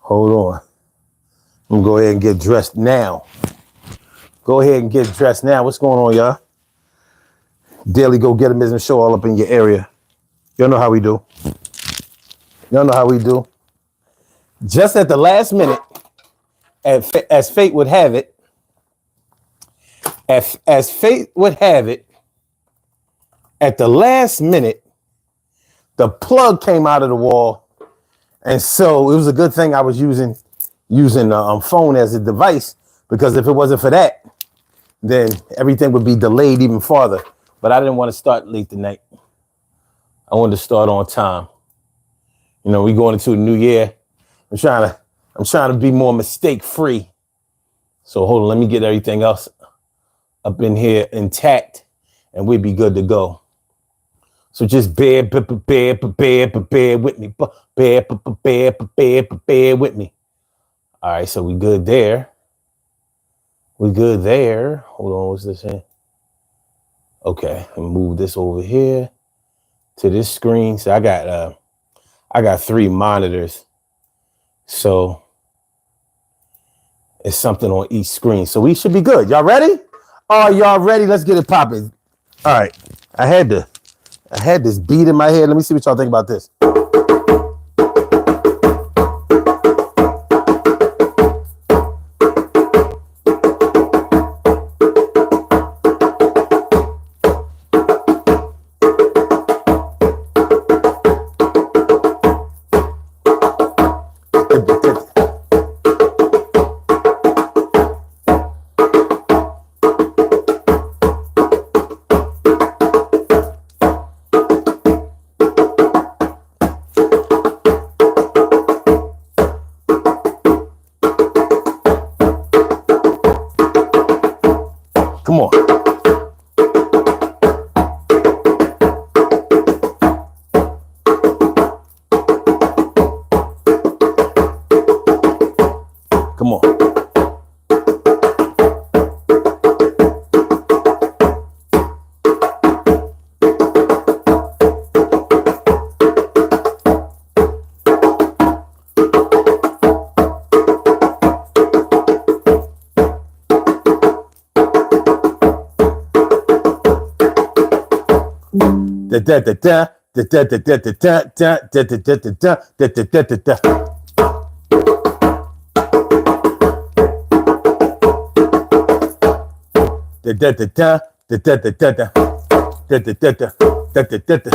Hold on. I'm gonna go ahead and get dressed now. Go ahead and get dressed now. What's going on, y'all? Daily Go Get 'Em Business Show all up in your area. Y'all know how we do. Y'all know how we do. Just at the last minute, as fate would have it, as fate would have it, at the last minute, the plug came out of the wall. And so it was a good thing I was using the phone as a device, because if it wasn't for that, then everything would be delayed even farther. But I didn't want to start late tonight. I wanted to start on time. You know, we going into a new year. I'm trying to be more mistake free. So hold on, let me get everything else up in here intact, and we'd be good to go. So just bear with me. Bear with me. All right, so we good there. We good there. Hold on, what's this here? Okay, and move this over here to this screen. So I got 3 monitors. So it's something on each screen. So we should be good. Y'all ready? Are y'all ready? Let's get it popping. All right. I had this beat in my head. Let me see what y'all think about this. Come on. Come on. Da da da da da da da da da da da da da da da da da da. Da da da da da da da da da da da da da da da.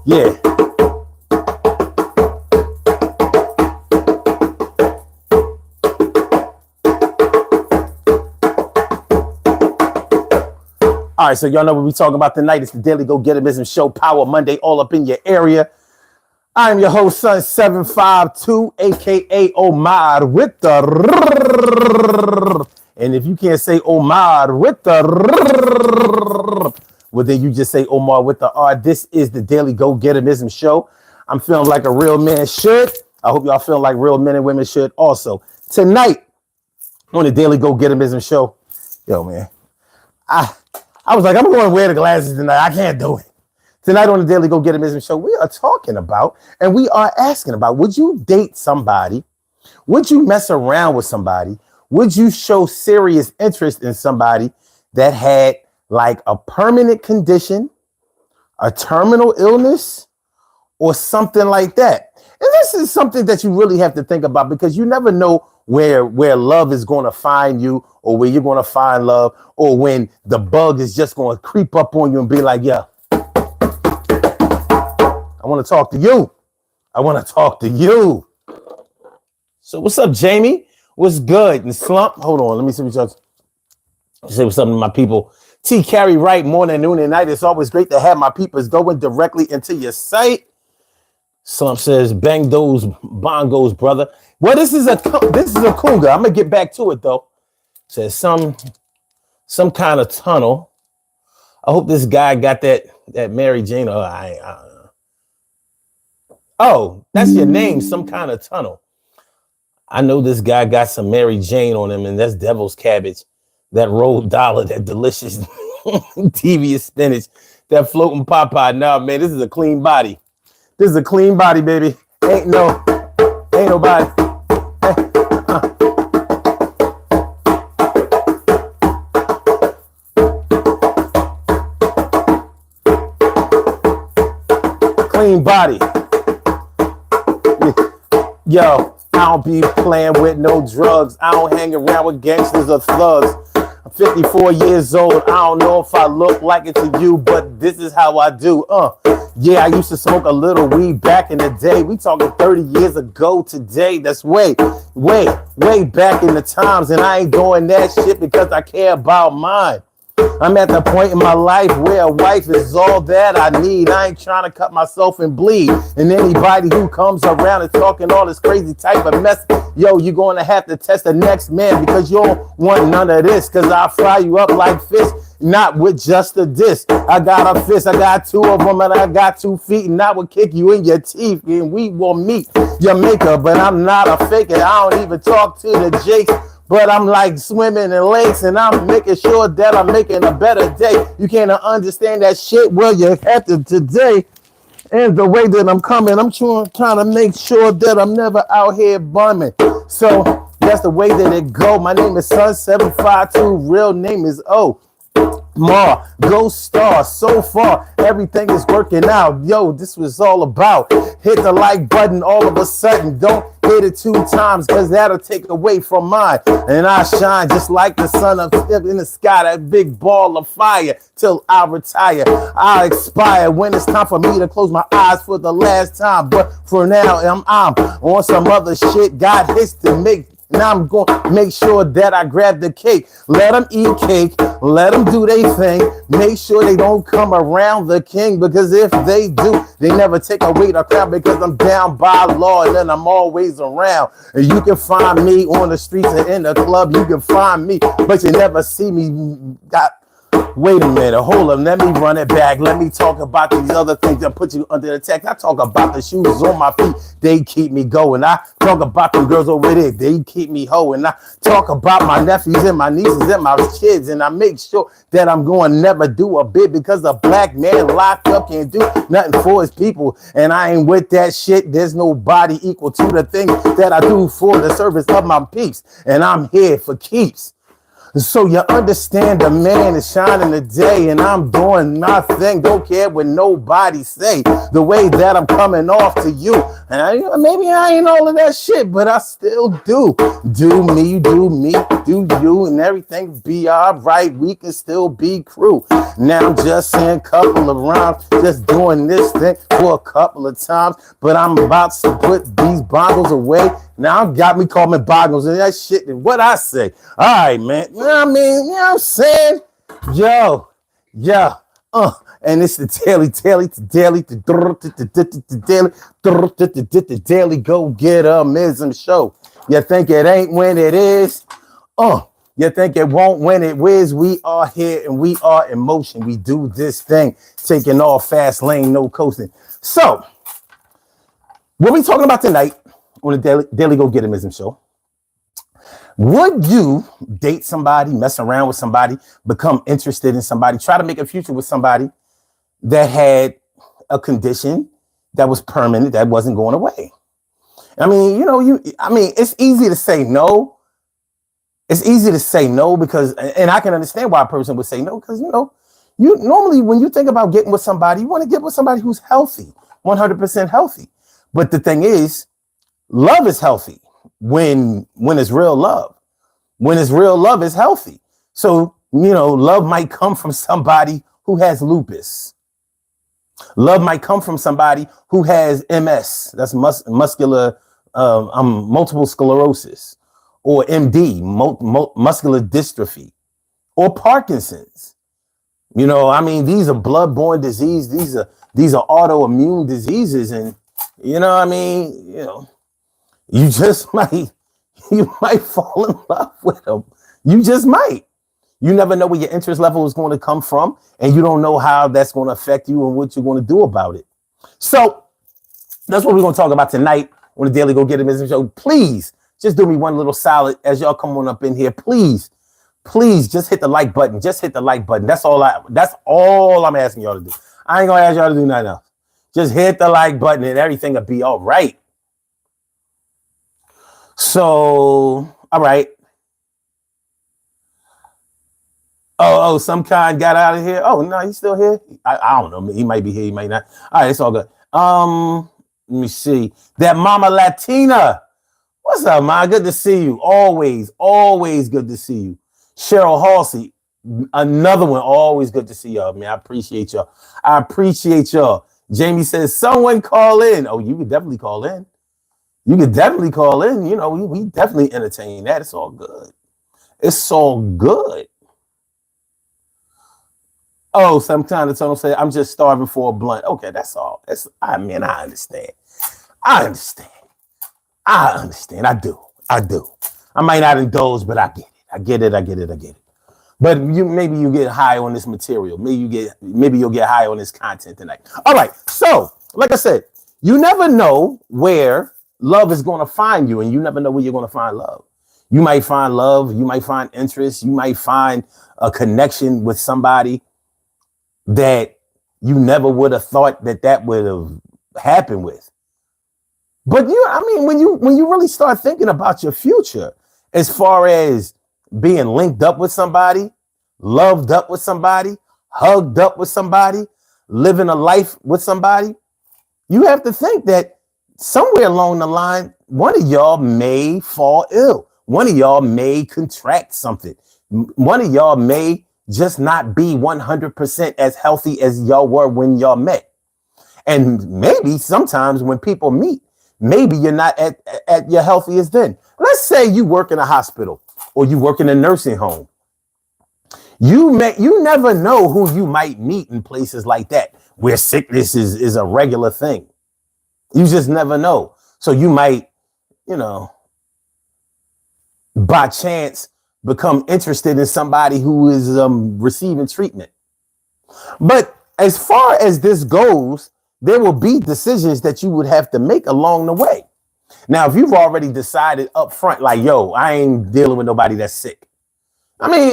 Yeah. All right, so y'all know what we're talking about tonight. It's the Daily Go Get 'Em Business Show, Power Monday, all up in your area. I'm your host, Son 752, aka Omar with the and if you can't say Omar with the well, then you just say Omar with the R. This is the Daily Go Get 'Em Business Show. I'm feeling like a real man should. I hope y'all feel like real men and women should also. Tonight on the Daily Go Get 'Em Business Show, yo man, I was like, I'm going to wear the glasses tonight. I can't do it. Tonight on the Daily Go Get 'Em Business Show, we are talking about, and we are asking about, would you date somebody? Would you mess around with somebody? Would you show serious interest in somebody that had like a permanent condition, a terminal illness, or something like that? And this is something that you really have to think about, because you never know where love is going to find you, or where you're going to find love, or when the bug is just going to creep up on you and be like, yeah, I want to talk to you. I want to talk to you. So what's up, Jamie? What's good? And Slump, hold on. Let me see what y'all say. What's up to my people? T. Carey Wright, morning, noon, and night. It's always great to have my peoples going directly into your site. Slump says, bang those bongos, brother. Well, this is a cougar. I'm gonna get back to it though. Says some kind of tunnel. I hope this guy got that Mary Jane. Oh, that's your name. Some kind of tunnel. I know this guy got some Mary Jane on him, and that's devil's cabbage, that rolled dollar, that delicious devious spinach, that floating Popeye. Nah, man, this is a clean body. This is a clean body, baby. Ain't nobody. Clean body. Yo, I don't be playing with no drugs. I don't hang around with gangsters or thugs. I'm 54 years old. I don't know if I look like it to you, but this is how I do. Yeah, I used to smoke a little weed back in the day. We talking 30 years ago today. That's way back in the times. And I ain't doing that shit because I care about mine. I'm at the point in my life where a wife is all that I need. I ain't trying to cut myself and bleed. And anybody who comes around and talking all this crazy type of mess, yo, you're going to have to test the next man because you don't want none of this. Because I'll fry you up like fish, not with just a disc. I got a fist, I got two of them, and I got 2 feet, and I will kick you in your teeth, and we will meet your maker. But I'm not a faker. I don't even talk to the jakes. But I'm like swimming in lakes, and I'm making sure that I'm making a better day. You can't understand that shit. Well, you have to today. And the way that I'm coming, I'm trying to make sure that I'm never out here bumming. So that's the way that it go. My name is Sun752. Real name is O. Mar, Ghost Star. So far, everything is working out. Yo, this was all about. Hit the like button all of a sudden. Don't hit it 2 times because that'll take away from mine. And I shine just like the sun up in the sky, that big ball of fire till I retire. I expire when it's time for me to close my eyes for the last time. But for now, I'm on some other shit. God hits to make. Now I'm going to make sure that I grab the cake. Let them eat cake. Let them do their thing. Make sure they don't come around the king. Because if they do, they never take away the crown. Because I'm down by law and then I'm always around. And you can find me on the streets and in the club. You can find me, but you never see me. Wait a minute, hold up, let me run it back. Let me talk about these other things that put you under attack. I talk about the shoes on my feet, they keep me going. I talk about the girls over there, they keep me hoeing. I talk about my nephews and my nieces and my kids, and I make sure that I'm going to never do a bit because a black man locked up can't do nothing for his people. And I ain't with that shit. There's nobody equal to the thing that I do for the service of my peeps. And I'm here for keeps. So you understand the man is shining today and I'm doing nothing. Don't care what nobody say. The way that I'm coming off to you. And maybe I ain't all of that shit, but I still do. Do me, do you, and everything be all right. We can still be crew. Now I'm just saying a couple of rhymes, just doing this thing for a couple of times. But I'm about to put these bongos away. Now got me calling me bongos and that shit and what I say. All right, man. You know what I mean? You know what I'm saying? Yo. And it's the daily go-get-emism show. You think it ain't when it is? You think it won't when it is? We are here and we are in motion. We do this thing, taking off fast lane, no coasting. So, what we talking about tonight on the Daily Go-Get-Emism show? Would you date somebody, mess around with somebody, become interested in somebody, try to make a future with somebody that had a condition that was permanent, that wasn't going away? I mean, it's easy to say no. It's easy to say no because, and I can understand why a person would say no because, you normally when you think about getting with somebody, you want to get with somebody who's healthy, 100% healthy. But the thing is, love is healthy when it's real love. When it's real love, it's healthy. So, love might come from somebody who has lupus. Love might come from somebody who has MS. That's muscular multiple sclerosis, or MD, muscular dystrophy, or Parkinson's. You know, I mean, these are blood-borne disease. These are autoimmune diseases, and you know, I mean, you know, you just might fall in love with them. You just might. You never know where your interest level is going to come from, and you don't know how that's going to affect you and what you're going to do about it. So that's what we're going to talk about tonight on the Daily Go Get It Business Show. Please just do me one little solid as y'all come on up in here. Please just hit the like button. Just hit the like button. That's all I'm asking y'all to do. I ain't gonna ask y'all to do nothing else. Just hit the like button and everything will be all right. So, all right. Oh, some kind got out of here. Oh, no, he's still here. I don't know. He might be here. He might not. All right, it's all good. Let me see. That Mama Latina. What's up, man? Good to see you. Always good to see you. Cheryl Halsey, another one. Always good to see y'all, man. I appreciate y'all. Jamie says, someone call in. Oh, you could definitely call in. You know, we definitely entertain that. It's all good. Oh, sometimes the tunnel say, I'm just starving for a blunt. Okay, that's all. I understand. I do. I might not indulge, but I get it. But maybe you get high on this material. Maybe you'll get high on this content tonight. All right. So, like I said, you never know where love is going to find you, and you never know where you're going to find love. You might find love. You might find interest. You might find a connection with somebody that you never would have thought that would have happened with. But when you really start thinking about your future, as far as being linked up with somebody, loved up with somebody, hugged up with somebody, living a life with somebody, you have to think that somewhere along the line, one of y'all may fall ill. One of y'all may contract something. One of y'all may just not be 100% as healthy as y'all were when y'all met. And maybe sometimes when people meet, maybe you're not at your healthiest then. Let's say you work in a hospital or you work in a nursing home. You never know who you might meet in places like that where sickness is a regular thing. You just never know. So you might, by chance become interested in somebody who is receiving treatment. But as far as this goes, there will be decisions that you would have to make along the way. Now, if you've already decided up front, like, yo, I ain't dealing with nobody that's sick. I mean,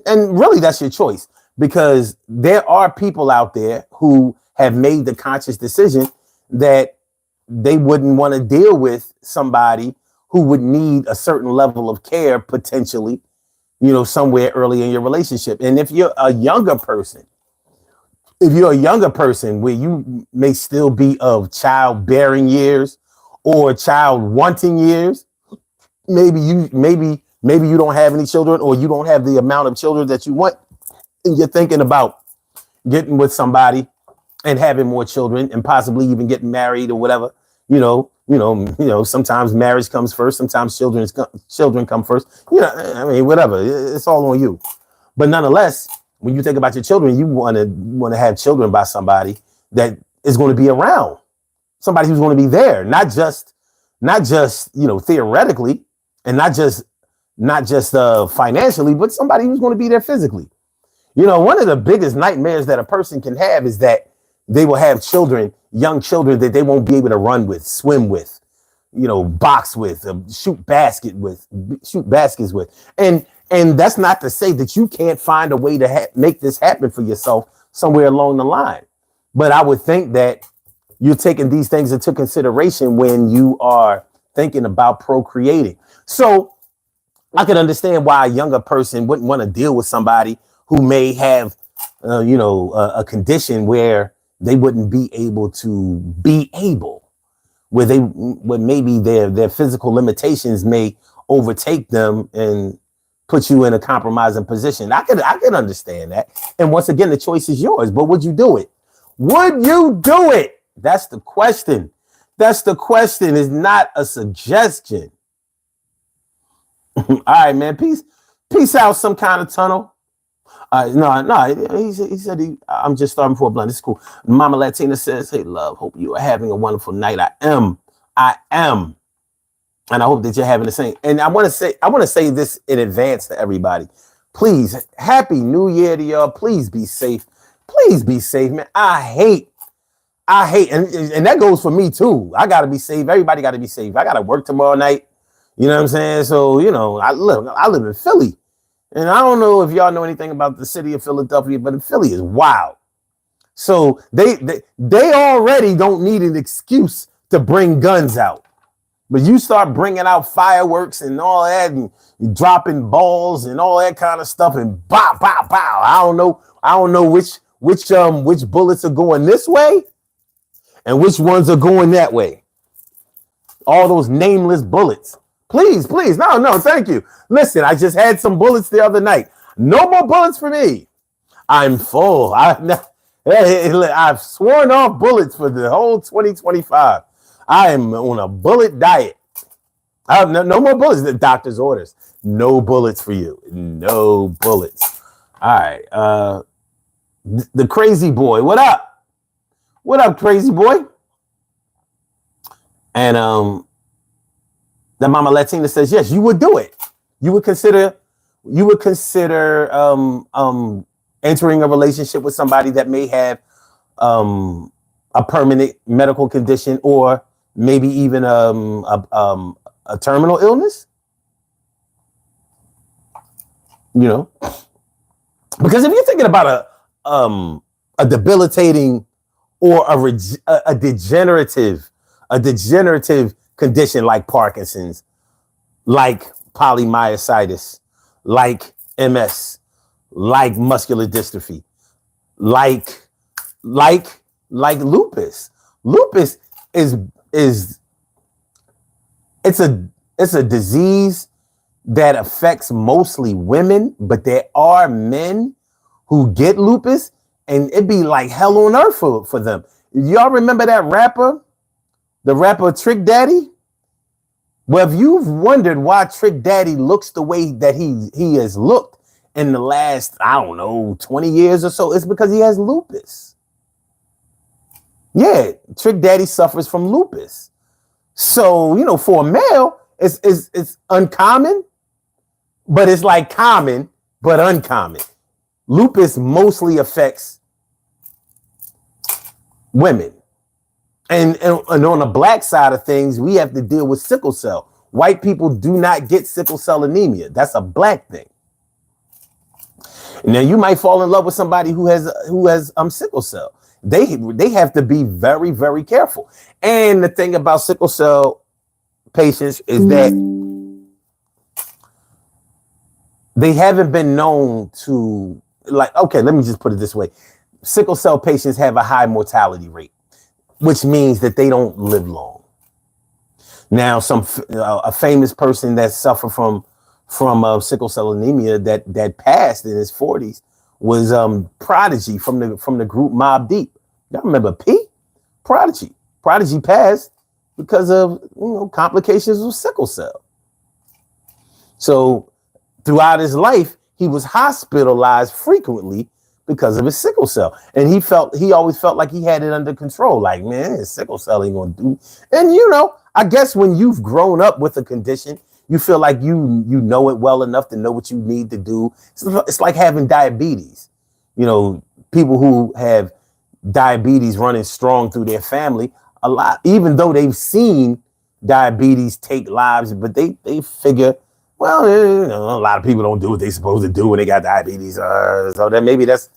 and really that's your choice, because there are people out there who have made the conscious decision that they wouldn't want to deal with somebody who would need a certain level of care potentially, somewhere early in your relationship. And if you're a younger person where you may still be of childbearing years or child wanting years, maybe you don't have any children, or you don't have the amount of children that you want, and you're thinking about getting with somebody and having more children and possibly even getting married or whatever, sometimes marriage comes first, sometimes children come first, whatever, it's all on you. But nonetheless, when you think about your children, you want to have children by somebody that is going to be around, somebody who's going to be there, not just theoretically, and not just financially, but somebody who's going to be there physically. One of the biggest nightmares that a person can have is that they will have young children that they won't be able to run with, swim with, box with, shoot baskets with. And that's not to say that you can't find a way to make this happen for yourself somewhere along the line. But I would think that you're taking these things into consideration when you are thinking about procreating. So I could understand why a younger person wouldn't want to deal with somebody who may have, a condition where they wouldn't be able where maybe their physical limitations may overtake them and put you in a compromising position. I could understand that. And once again, the choice is yours, but would you do it? Would you do it? That's the question. That's the question. It's not a suggestion. All right, man. Peace out. Some kind of tunnel. No. He said I'm just starting for a blunt. It's cool. Mama Latina says, "Hey, love. Hope you are having a wonderful night. I am, and I hope that you're having the same." And I want to say this in advance to everybody. Please, Happy New Year to y'all. Please be safe. Please be safe, man. I hate, and that goes for me too. I gotta be safe. Everybody gotta be safe. I gotta work tomorrow night. You know what I'm saying? So I live in Philly. And I don't know if y'all know anything about the city of Philadelphia, but Philly is wild. So they already don't need an excuse to bring guns out. But you start bringing out fireworks and all that and dropping balls and all that kind of stuff and bow, bow, bow. I don't know which bullets are going this way and which ones are going that way. All those nameless bullets. Please. No, thank you. Listen, I just had some bullets the other night. No more bullets for me. I'm full. I've sworn off bullets for the whole 2025. I am on a bullet diet. No more bullets. The doctor's orders. No bullets for you. No bullets. All right. The crazy boy. What up? What up, crazy boy? And the Mama Latina says, yes, you would do it. You would consider entering a relationship with somebody that may have a permanent medical condition or maybe even a terminal illness. Because if you're thinking about a debilitating or a degenerative condition like Parkinson's, like polymyositis, like MS, like muscular dystrophy, like lupus. Lupus is a disease that affects mostly women, but there are men who get lupus and it'd be like hell on earth for them. Y'all remember that rapper? The rapper Trick Daddy? Well, if you've wondered why Trick Daddy looks the way that he has looked in the last, 20 years or so, it's because he has lupus. Yeah, Trick Daddy suffers from lupus. So, for a male, it's uncommon, but it's like common, but uncommon. Lupus mostly affects women. And on the black side of things, we have to deal with sickle cell. White people do not get sickle cell anemia. That's a black thing. Now you might fall in love with somebody who has sickle cell. They have to be very, very careful. And the thing about sickle cell patients is that they haven't been known to, okay, let me just put it this way. Sickle cell patients have a high mortality rate, which means that they don't live long. Now, a famous person that suffered from sickle cell anemia that passed in his 40s was Prodigy from the group Mobb Deep. Y'all remember P? Prodigy. Prodigy passed because of complications with sickle cell. So throughout his life, he was hospitalized frequently because of his sickle cell. And he always felt like he had it under control. Like, man, his sickle cell ain't gonna do. And I guess when you've grown up with a condition, you feel like you know it well enough to know what you need to do. It's like having diabetes. People who have diabetes running strong through their family, a lot, even though they've seen diabetes take lives, but they figure, well, a lot of people don't do what they're supposed to do when they got diabetes. So then maybe that's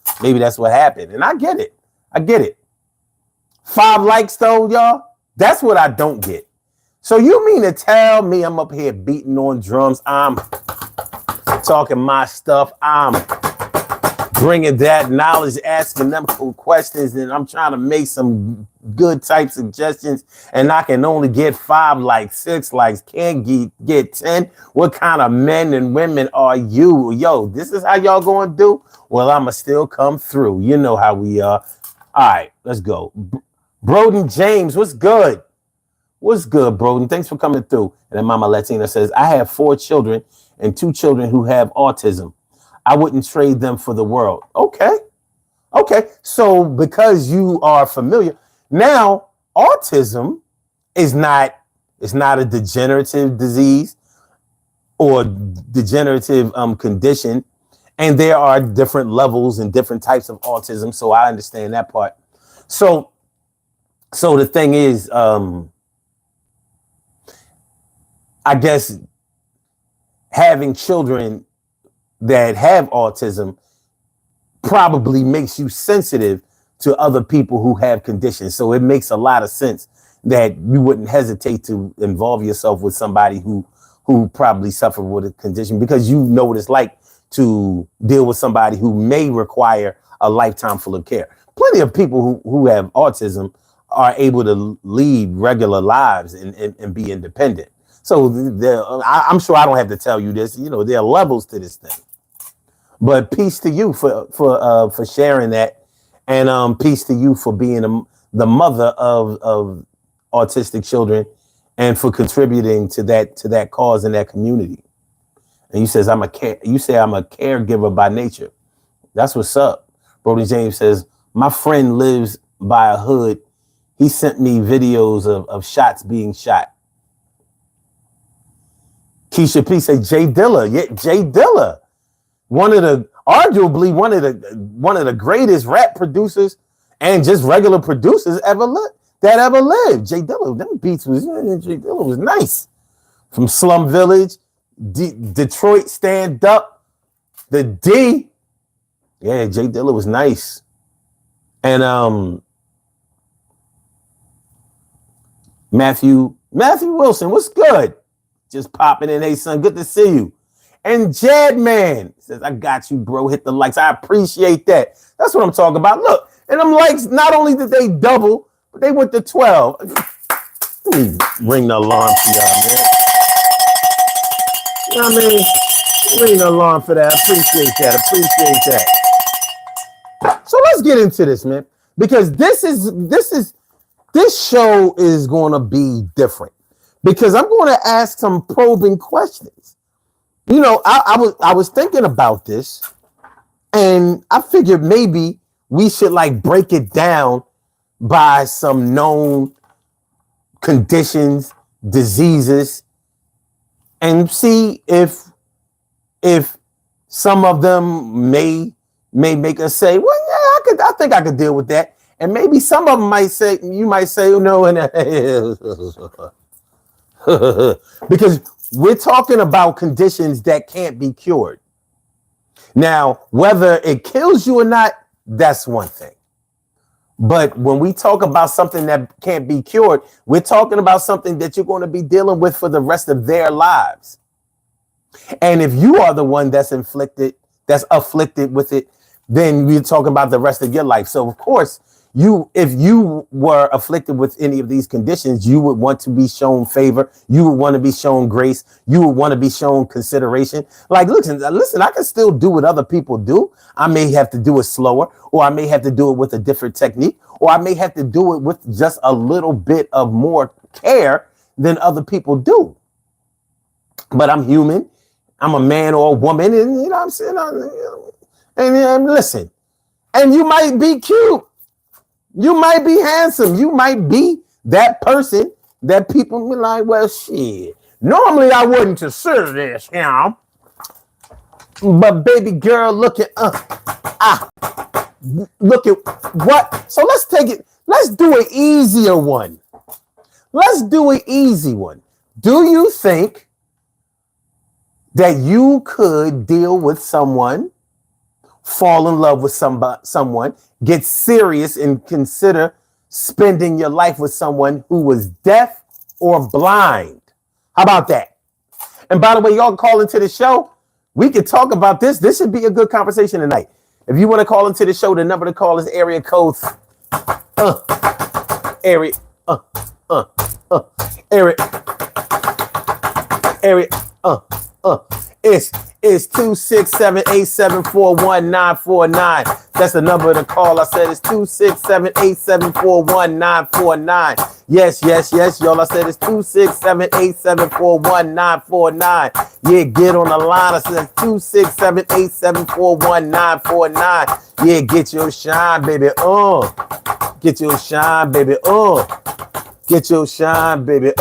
what happened. And I get it. 5 likes though, y'all. That's what I don't get. So you mean to tell me I'm up here beating on drums? I'm talking my stuff. I'm bringing that knowledge, asking them cool questions, and I'm trying to make some good type suggestions, and I can only get 5 likes, 6 likes, can't get 10. What kind of men and women are you? Yo, this is how y'all gonna do? Well, I'ma still come through. You know how we are. All right, let's go. Broden James, what's good? What's good, bro? And thanks for coming through. And then Mama Latina says, I have 4 children and 2 children who have autism. I wouldn't trade them for the world. Okay. Okay. So because you are familiar, now autism is not, it's not a degenerative disease or degenerative condition. And there are different levels and different types of autism. So I understand that part. So the thing is, I guess having children that have autism probably makes you sensitive to other people who have conditions. So it makes a lot of sense that you wouldn't hesitate to involve yourself with somebody who probably suffered with a condition, because you know what it's like to deal with somebody who may require a lifetime full of care. Plenty of people who have autism are able to lead regular lives and be independent. So I'm sure I don't have to tell you this. You know, there are levels to this thing. But peace to you for sharing that, and peace to you for being the mother of autistic children, and for contributing to that cause in that community. And you say I'm a caregiver by nature. That's what's up. Brody James says, my friend lives by a hood. He sent me videos of shots being shot. Keisha P said, Jay Dilla. Yeah, Jay Dilla. Arguably one of the greatest rap producers and just regular producers ever lived. Jay Dilla, them beats was, Jay Dilla was nice. From Slum Village, Detroit Stand Up, the D. Yeah, Jay Dilla was nice. And Matthew Wilson, what's good? Just popping in. Hey, son, good to see you. And Jed Man says, I got you, bro. Hit the likes. I appreciate that. That's what I'm talking about. Look, and them likes, not only did they double, but they went to 12. Let me ring the alarm for y'all, man. You know what I mean? Ring the alarm for that. I appreciate that. So let's get into this, man. Because this show is going to be different. Because I'm going to ask some probing questions. You know, I was thinking about this, and I figured maybe we should like break it down by some known conditions, diseases, and see if some of them may make us say, well, yeah, I think I could deal with that. And maybe some of them you might say, oh, no, and because we're talking about conditions that can't be cured. Now, whether it kills you or not, that's one thing. But when we talk about something that can't be cured, we're talking about something that you're going to be dealing with for the rest of their lives. And if you are the one that's afflicted with it, then we're talking about the rest of your life. So, of course, if you were afflicted with any of these conditions, you would want to be shown favor. You would want to be shown grace. You would want to be shown consideration. Like, listen, I can still do what other people do. I may have to do it slower, or I may have to do it with a different technique, or I may have to do it with just a little bit of more care than other people do. But I'm human. I'm a man or a woman, and you know what I'm saying? And listen, and you might be cute. You might be handsome. You might be that person that people be like, well, shit. Normally I wouldn't consider this, you know. But baby girl, look at what? So let's take it. Let's do an easier one. Let's do an easy one. Do you think that you could deal with someone, fall in love with someone, get serious, and consider spending your life with someone who was deaf or blind? How about that? And by the way, y'all call into the show. We could talk about this. This should be a good conversation tonight. If you want to call into the show, the number to call is area code is 267-874-1949. That's the number to call. I said it's 267-874-1949. Yes, y'all. I said it's 267-874-1949. Yeah, get on the line. I said 267-874-1949. Yeah, get your shine, baby. Get your shine, baby. Get your shine, baby.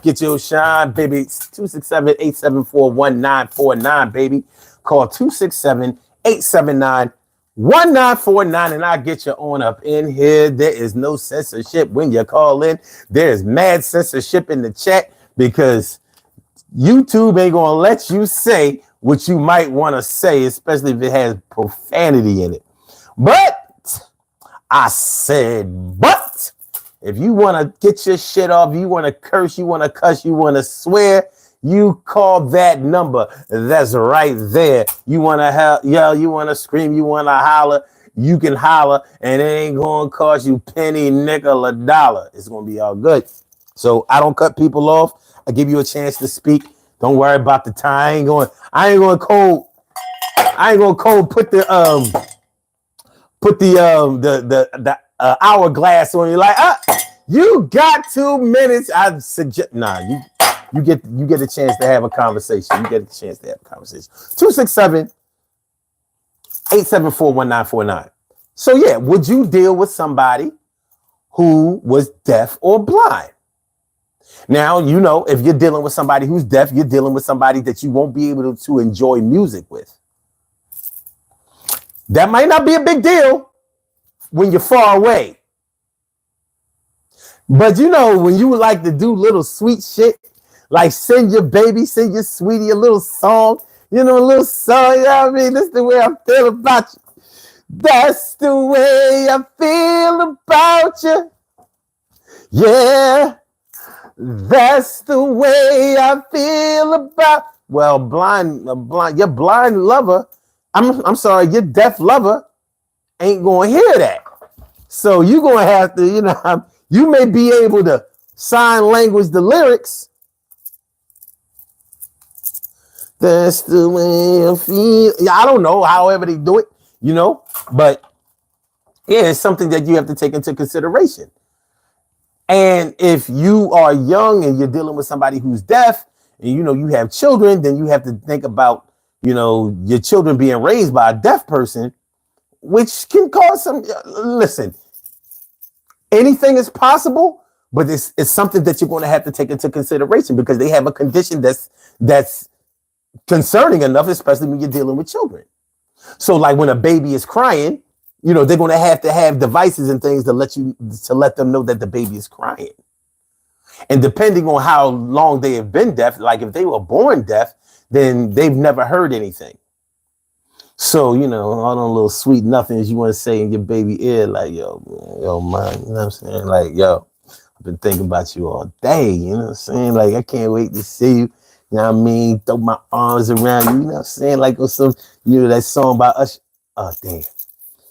Get your shine, baby. 267-874-1949, baby. Call 267-879-1949, and I'll get you on up in here. There is no censorship when you call in. There is mad censorship in the chat because YouTube ain't going to let you say what you might want to say, especially if it has profanity in it. But I said, but if you want to get your shit off, you want to curse, you want to cuss, you want to swear, you call that number. That's right there. You want to yell, you want to scream, you want to holler, you can holler, and it ain't going to cost you penny, nickel, or dollar. It's going to be all good. So I don't cut people off. I give you a chance to speak. Don't worry about the time. I ain't going cold put the hourglass on you like, you got 2 minutes. I suggest you get a chance to have a conversation. 267-874-1949. So yeah, would you deal with somebody who was deaf or blind? Now, you know, if you're dealing with somebody who's deaf, you're dealing with somebody that you won't be able to enjoy music with. That might not be a big deal when you're far away. But you know, when you would like to do little sweet shit, like send your sweetie a little song, you know, a little song, you know what I mean? That's the way I feel about you. That's the way I feel about you. Yeah, that's the way I feel about. Well, your blind lover, I'm sorry, your deaf lover ain't gonna hear that. So you're gonna have to, you know, you may be able to sign language the lyrics. That's the way I feel. Yeah, I don't know, however they do it, you know, but yeah, it's something that you have to take into consideration. And if you are young and you're dealing with somebody who's deaf and, you know, you have children, then you have to think about, you know, your children being raised by a deaf person, which can cause some, listen, anything is possible, but it's something that you're going to have to take into consideration because they have a condition that's concerning enough, especially when you're dealing with children. So like when a baby is crying, you know, they're going to have devices and things to let them know that the baby is crying. And depending on how long they have been deaf, like if they were born deaf, then they've never heard anything. So, you know, all those little sweet nothings you want to say in your baby ear, like, yo, man, you know what I'm saying? Like, yo, I've been thinking about you all day, you know what I'm saying? Like, I can't wait to see you. You know what I mean? Throw my arms around you, you know what I'm saying? Like, or some, you know, that song by Usher. Oh, damn.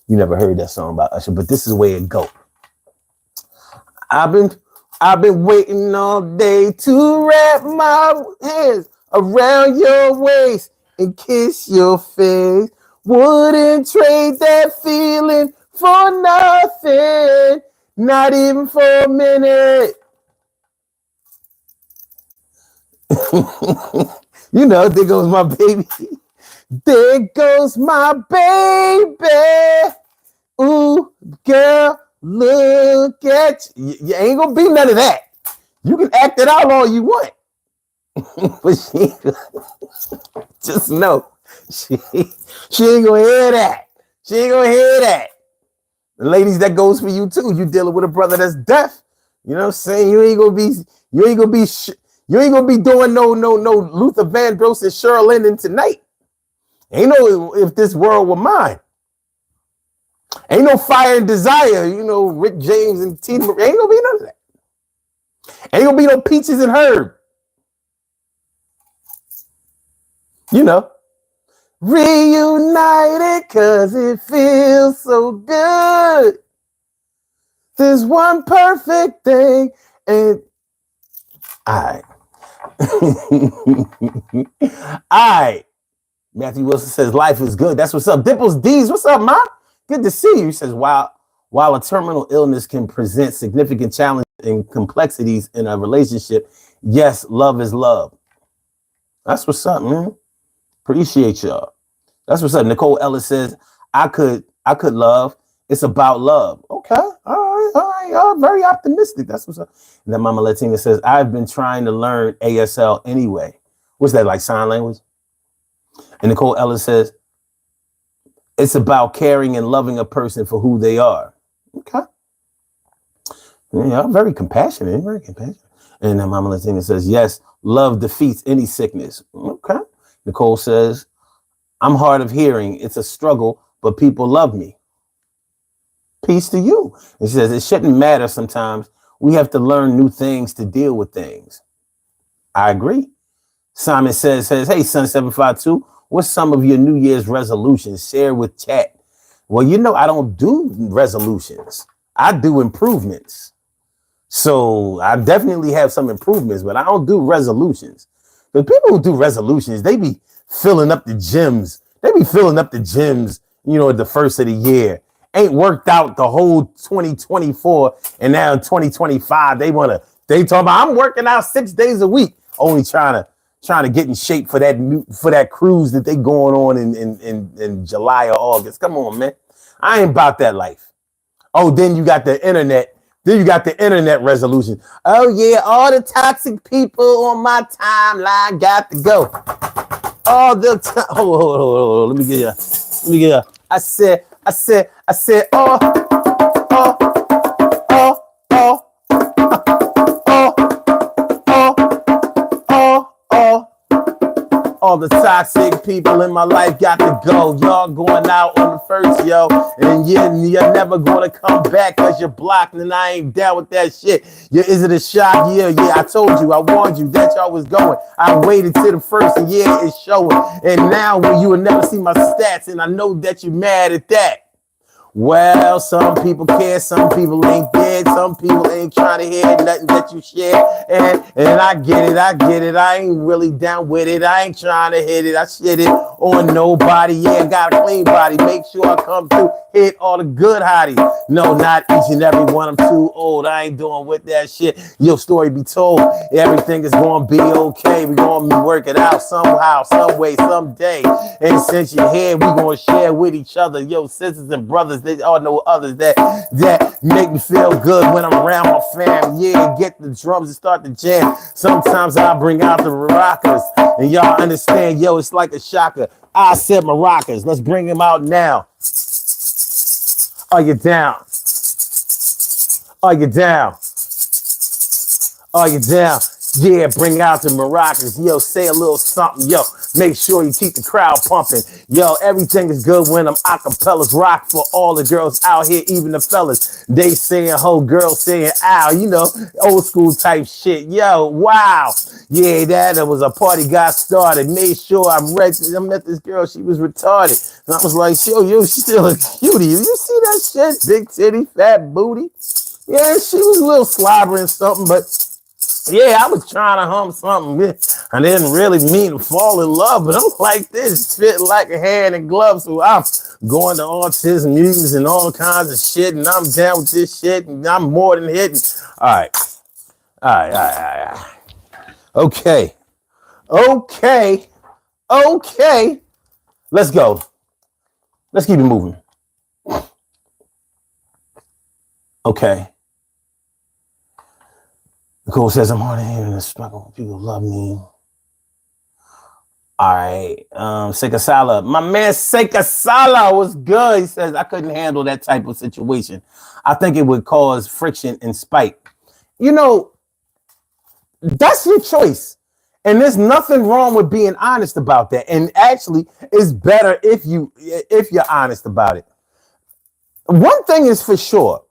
You never heard that song by Usher, but this is where it go. I've been waiting all day to wrap my hands around your waist and kiss your face. Wouldn't trade that feeling for nothing, not even for a minute. You know, there goes my baby. There goes my baby. Ooh, girl, look at you. You ain't gonna be none of that. You can act it out all you want. But just know, she ain't gonna hear that. She ain't gonna hear that. And ladies, that goes for you too. You dealing with a brother that's deaf. You know what I'm saying? You ain't gonna be doing no Luther Vandross and Cheryl Linden tonight. Ain't no If This World Were Mine. Ain't no Fire and Desire, you know, Rick James and Tina. Ain't gonna be none of that. Ain't gonna be no Peaches and Herb. You know, reunited cause it feels so good. There's one perfect thing and all right. All right. Matthew Wilson says, life is good. That's what's up. Dimples D's, what's up, Ma? Good to see you. He says, while a terminal illness can present significant challenges and complexities in a relationship, yes, love is love. That's what's up, man. Appreciate y'all. That's what's up. Nicole Ellis says, I could love. It's about love. Okay. All right. Y'all very optimistic. That's what's up. And then Mama Latina says, I've been trying to learn ASL anyway. What's that, like sign language? And Nicole Ellis says, it's about caring and loving a person for who they are. Okay. Yeah, very compassionate. Very compassionate. And then Mama Latina says, yes, love defeats any sickness. Okay. Nicole says, I'm hard of hearing. It's a struggle, but people love me. Peace to you. And she says, it shouldn't matter sometimes. We have to learn new things to deal with things. I agree. Simon says, hey, Son 752, what's some of your New Year's resolutions? Share with chat. Well, you know, I don't do resolutions. I do improvements. So I definitely have some improvements, but I don't do resolutions. But people who do resolutions, they be filling up the gyms. They be filling up the gyms, you know, at the first of the year. Ain't worked out the whole 2024, and now in 2025 they talking about I'm working out 6 days a week, only trying to get in shape for that cruise that they going on in July or August. Come on, man. I ain't about that life. Oh, then you got the internet. Then you got the internet resolution. Oh yeah, all the toxic people on my timeline got to go. All the time. Hold. Let me get you. I said, all the toxic people in my life got to go. Y'all going out on the first, yo, and you're never going to come back because you're blocked, and I ain't down with that shit. Is it a shock? Yeah, I told you, I warned you that y'all was going. I waited till the first, and yeah, it's showing. And now you will never see my stats, and I know that you're mad at that. Well, some people care, some people ain't dead, some people ain't trying to hear nothing that you share. And I get it. I ain't really down with it. I ain't trying to hit it. I shit it on nobody. Yeah, got a clean body. Make sure I come through, hit all the good hotties. No, not each and every one. I'm too old. I ain't doing with that shit. Your story be told. Everything is gonna be okay. We gonna work it out somehow, some way, someday. And since you're here, we gonna share with each other. Yo, sisters and brothers, they all know others that make me feel good when I'm around my fam. Yeah, get the drums and start the jam. Sometimes I bring out the rockers, and y'all understand, yo, it's like a shocker. I said maracas. Let's bring them out now. Are you down? Are you down? Are you down? Yeah, bring out the maracas. Yo, say a little something. Yo, make sure you keep the crowd pumping. Yo, everything is good when them acapellas rock for all the girls out here, even the fellas. They saying ho, girls saying ow, you know, old school type shit. Yo, wow. Yeah, that was a party got started. Made sure I'm ready. I met this girl, she was retarded. And I was like, yo, she's still a cutie. You see that shit? Big titty, fat booty. Yeah, she was a little slobbering something, but yeah, I was trying to hum something. I didn't really mean to fall in love, but I'm like this, fit like a hand in glove. So I'm going to autism meetings and all kinds of shit, and I'm down with this shit, and I'm more than hitting. All right. Okay. Let's go. Let's keep it moving. Okay. Nicole says, I'm hard of hearing and struggle. People love me. All right. Seika Sala. My man Seika Sala was good. He says, I couldn't handle that type of situation. I think it would cause friction and spite. You know, that's your choice. And there's nothing wrong with being honest about that. And actually, it's better if you're honest about it. One thing is for sure.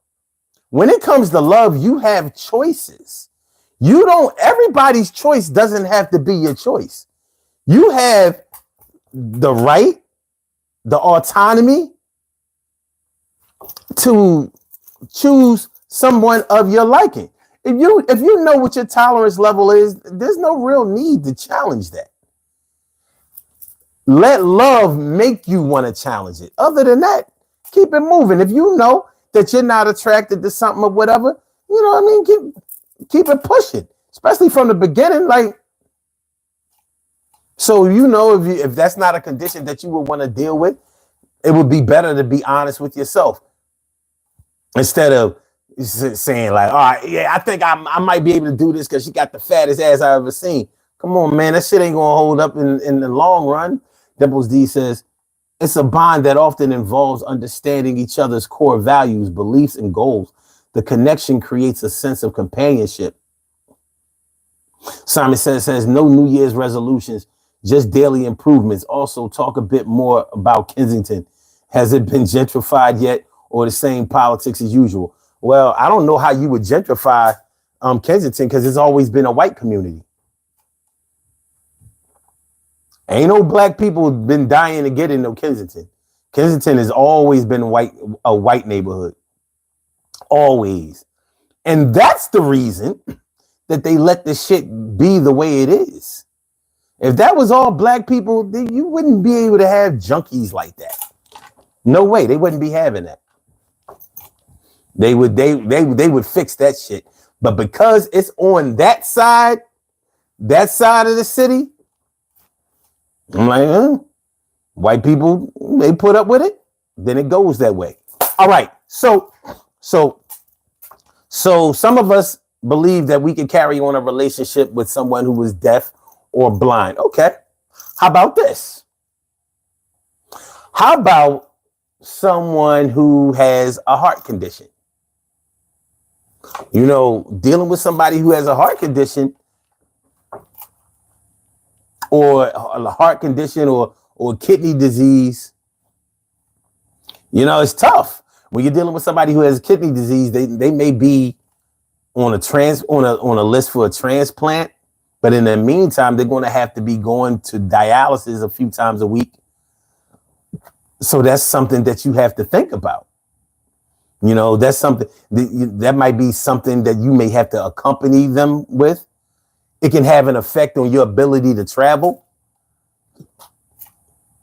When it comes to love, you have choices. Everybody's choice doesn't have to be your choice. You have the right, the autonomy to choose someone of your liking. If you know what your tolerance level is, there's no real need to challenge that. Let love make you want to challenge it. Other than that, keep it moving. If you know that you're not attracted to something or whatever, you know what I mean? Keep it pushing, especially from the beginning. Like, so if that's not a condition that you would want to deal with, it would be better to be honest with yourself instead of saying like, all right, yeah, I think I might be able to do this because she got the fattest ass I ever seen. Come on, man, that shit ain't gonna hold up in the long run. Dimples D says, it's a bond that often involves understanding each other's core values, beliefs, and goals. The connection creates a sense of companionship. Simon says no New Year's resolutions, just daily improvements. Also, talk a bit more about Kensington. Has it been gentrified yet, or the same politics as usual? Well, I don't know how you would gentrify Kensington because it's always been a white community. Ain't no black people been dying to get into Kensington. Kensington has always been a white neighborhood. Always. And that's the reason that they let the shit be the way it is. If that was all black people, then you wouldn't be able to have junkies like that. No way. They wouldn't be having that. They would fix that shit. But because it's on that side of the city, I'm like, white people, they put up with it, then it goes that way. All right. So some of us believe that we can carry on a relationship with someone who is deaf or blind. Okay. How about this? How about someone who has a heart condition? Dealing with somebody who has a heart condition or a heart condition or kidney disease, it's tough. When you're dealing with somebody who has kidney disease, they may be on a list for a transplant, but in the meantime, they're going to have to be going to dialysis a few times a week. So that's something that you have to think about. That's something that might be something that you may have to accompany them with. It can have an effect on your ability to travel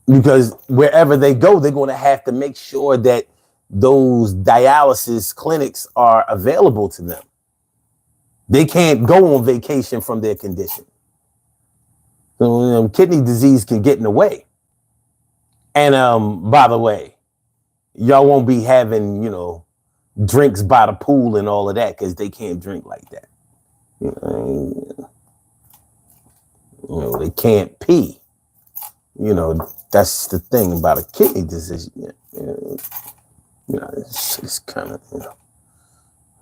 because wherever they go, they're going to have to make sure that those dialysis clinics are available to them. They can't go on vacation from their condition. So, kidney disease can get in the way. And by the way, y'all won't be having, drinks by the pool and all of that because they can't drink like that. They can't pee. That's the thing about a kidney disease. It's kind of,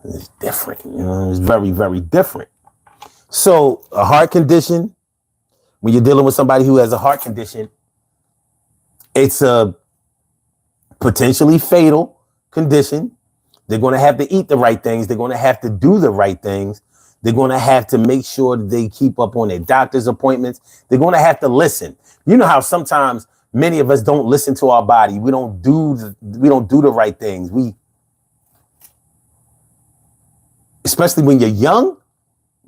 it's different. It's very, very different. So a heart condition, when you're dealing with somebody who has a heart condition, it's a potentially fatal condition. They're going to have to eat the right things. They're going to have to do the right things. They're going to have to make sure that they keep up on their doctor's appointments. They're going to have to listen. You know how sometimes many of us don't listen to our body. We don't do the right things. Especially when you're young,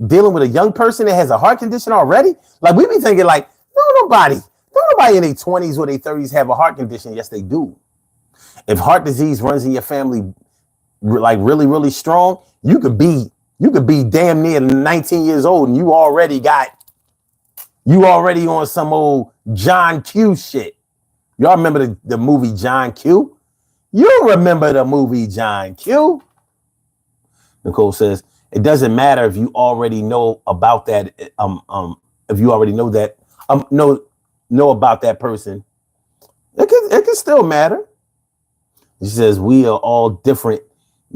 dealing with a young person that has a heart condition already. Like we be thinking like, nobody in their 20s or their 30s have a heart condition. Yes, they do. If heart disease runs in your family like really, really strong, you could be damn near 19 years old and you already on some old John Q shit. Y'all remember the movie John Q? You remember the movie John Q? Nicole says, it doesn't matter if you already know about that. If you already know that, know about that person, it can still matter. She says, we are all different.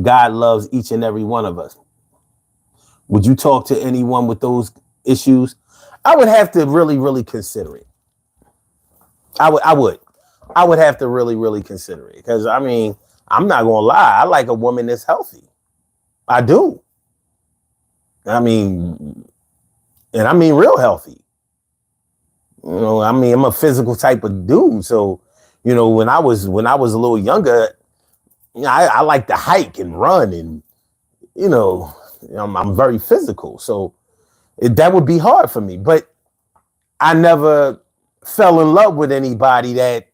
God loves each and every one of us. Would you talk to anyone with those issues? I would have to really, really consider it. I would have to really, really consider it. Because I'm not gonna lie, I like a woman that's healthy. I do. And real healthy. I'm a physical type of dude. So, when I was a little younger, I like to hike and run and, I'm very physical. So that would be hard for me. But I never fell in love with anybody that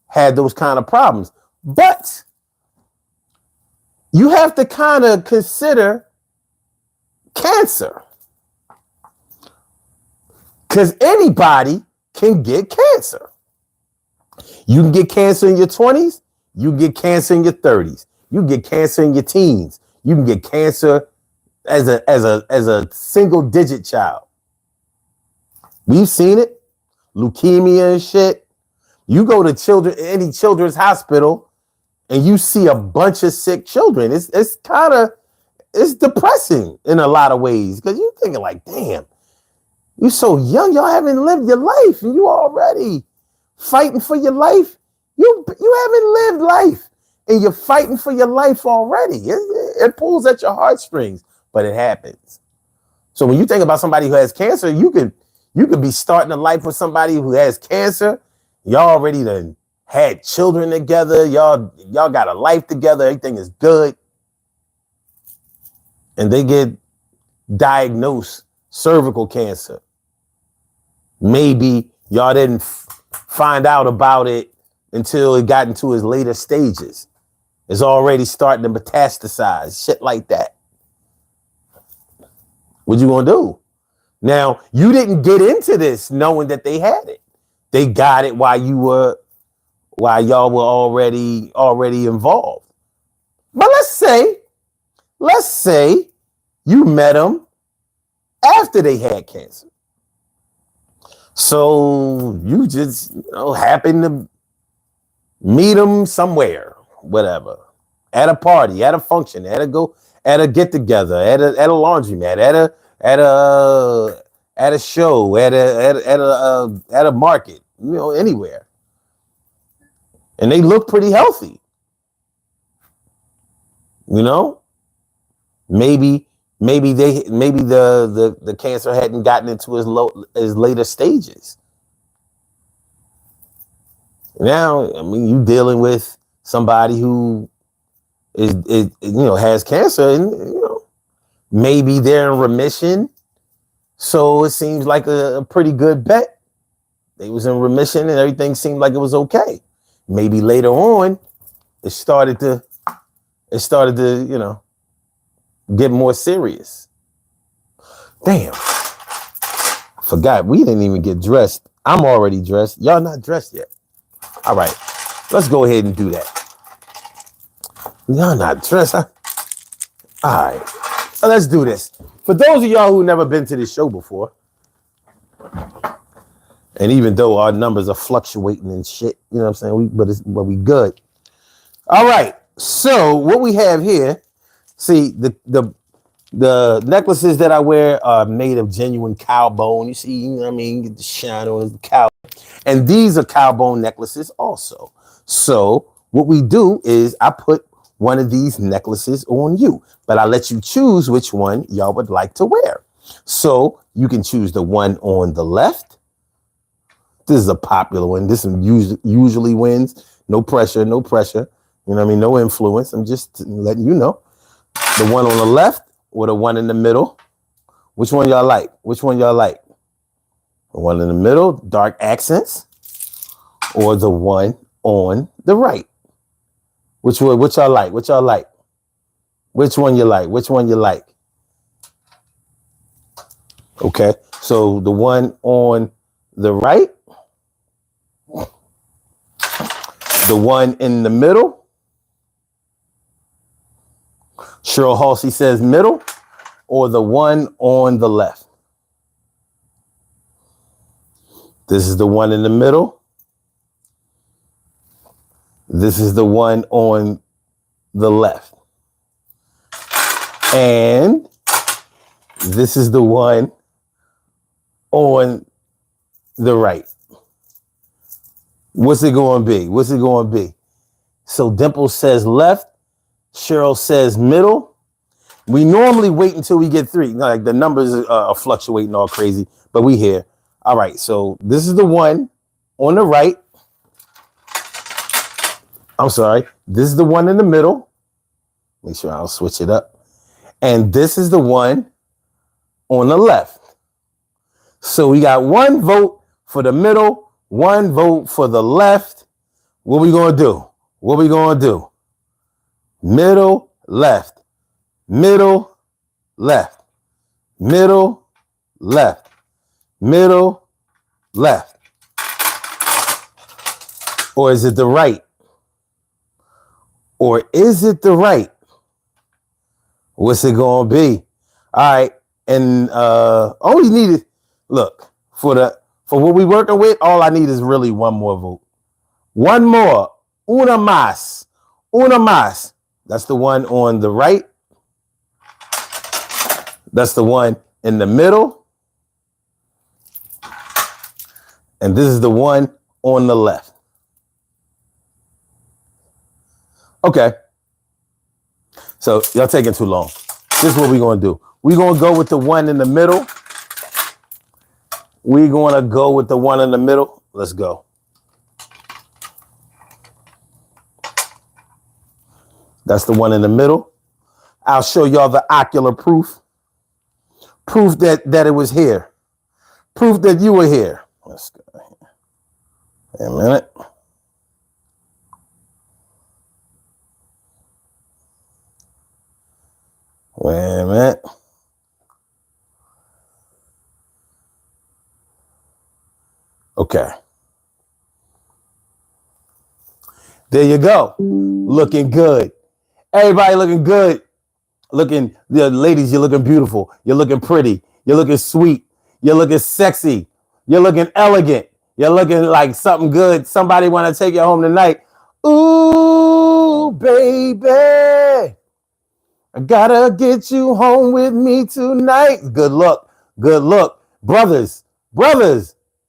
had those kind of problems. But you have to kind of consider cancer, because anybody can get cancer. You can get cancer in your 20s. You can get cancer in your 30s. You can get cancer in your teens. You can get cancer as a single digit child. We've seen it. Leukemia and shit. You go to any children's hospital and you see a bunch of sick children. It's depressing in a lot of ways, because you're thinking like, damn, you so young, y'all haven't lived your life, and you already fighting for your life. You haven't lived life, and you're fighting for your life already. It pulls at your heartstrings, but it happens. So when you think about somebody who has cancer, you could be starting a life with somebody who has cancer. Y'all already done had children together. Y'all got a life together. Everything is good. And they get diagnosed cervical cancer. Maybe y'all didn't find out about it until it got into its later stages. It's already starting to metastasize, shit like that. What you gonna do? Now, you didn't get into this knowing that they had it. They got it while y'all were already involved. But let's say you met them after they had cancer. So you just happen to meet them somewhere, whatever, at a party, at a function, at a get together, at a laundromat, at a show, at a market, anywhere, and they look pretty healthy. Maybe the cancer hadn't gotten into his later stages. Now, you dealing with somebody who has cancer, and maybe they're in remission. So it seems like a pretty good bet. They was in remission and everything seemed like it was okay. Maybe later on, it started to get more serious. Damn. Forgot, we didn't even get dressed. I'm already dressed. Y'all not dressed yet. All right, let's go ahead and do that. Y'all not dressed, huh? All right, so let's do this. For those of y'all who never been to this show before, and even though our numbers are fluctuating and shit, you know what I'm saying? But we good. All right, so what we have here, see, the necklaces that I wear are made of genuine cow bone. You see, get the shine on the cow. And these are cow bone necklaces also. So what we do is I put one of these necklaces on you, but I let you choose which one y'all would like to wear. So you can choose the one on the left. This is a popular one. This one usually wins. No pressure. No influence. I'm just letting you know. The one on the left or the one in the middle. Which one y'all like? The one in the middle, dark accents, or the one on the right? Which y'all like? Which one you like? Okay, so the one on the right, the one in the middle. Cheryl Halsey says middle, or the one on the left. This is the one in the middle. This is the one on the left. And this is the one on the right. What's it going to be? So Dimple says left. Cheryl says middle. We normally wait until we get three. Like the numbers are fluctuating all crazy, but we here. All right, so this is the one on the right. I'm sorry. This is the one in the middle. Make sure I'll switch it up. And this is the one on the left. So we got one vote for the middle, One vote for the left. What we gonna do? What we gonna do? Middle, left. Middle, left. Middle, left. Middle, left. Or is it the right? Or is it the right? What's it gonna be? All right, and all we need is, look, for what we working with, all I need is really one more vote. One more. Una más. Una más. That's the one on the right. That's the one in the middle. And this is the one on the left. Okay. So y'all taking too long. This is what we're going to do. We're going to go with the one in the middle. We're going to go with the one in the middle. Let's go. That's the one in the middle. I'll show y'all the ocular proof. Proof that it was here. Proof that you were here. Let's go. Wait a minute. Wait a minute. Okay. There you go. Looking good. Everybody looking good. Looking, the ladies, you're looking beautiful. You're looking pretty. You're looking sweet. You're looking sexy. You're looking elegant. You're looking like something good. Somebody want to take you home tonight. Ooh, baby. I gotta get you home with me tonight. Good look. Good look. Brothers,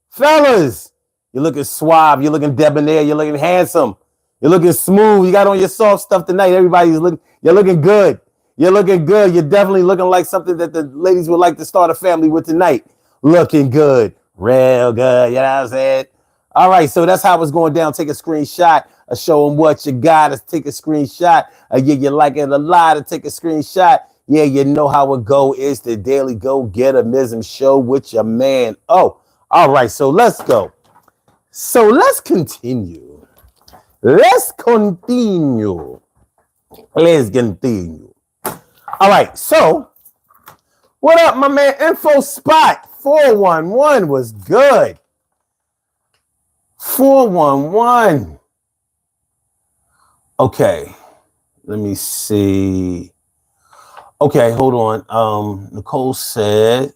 fellas. You're looking suave. You're looking debonair. You're looking handsome. You're looking smooth. You got on your soft stuff tonight. Everybody's looking, you're looking good. You're looking good. You're definitely looking like something that the ladies would like to start a family with tonight. Looking good. Real good. You know what I'm saying? All right. So that's how it's going down. Take a screenshot. Show them what you got. Take a screenshot. Yeah, you like it a lot. Take a screenshot. Yeah, you know how it go. It's the Daily Go Getimism show with your man. Oh, all right. So let's go. So let's continue. Let's continue. All right, so what up, my man? Info Spot 411 was good. 411. Okay, let me see. Okay, hold on. Nicole said,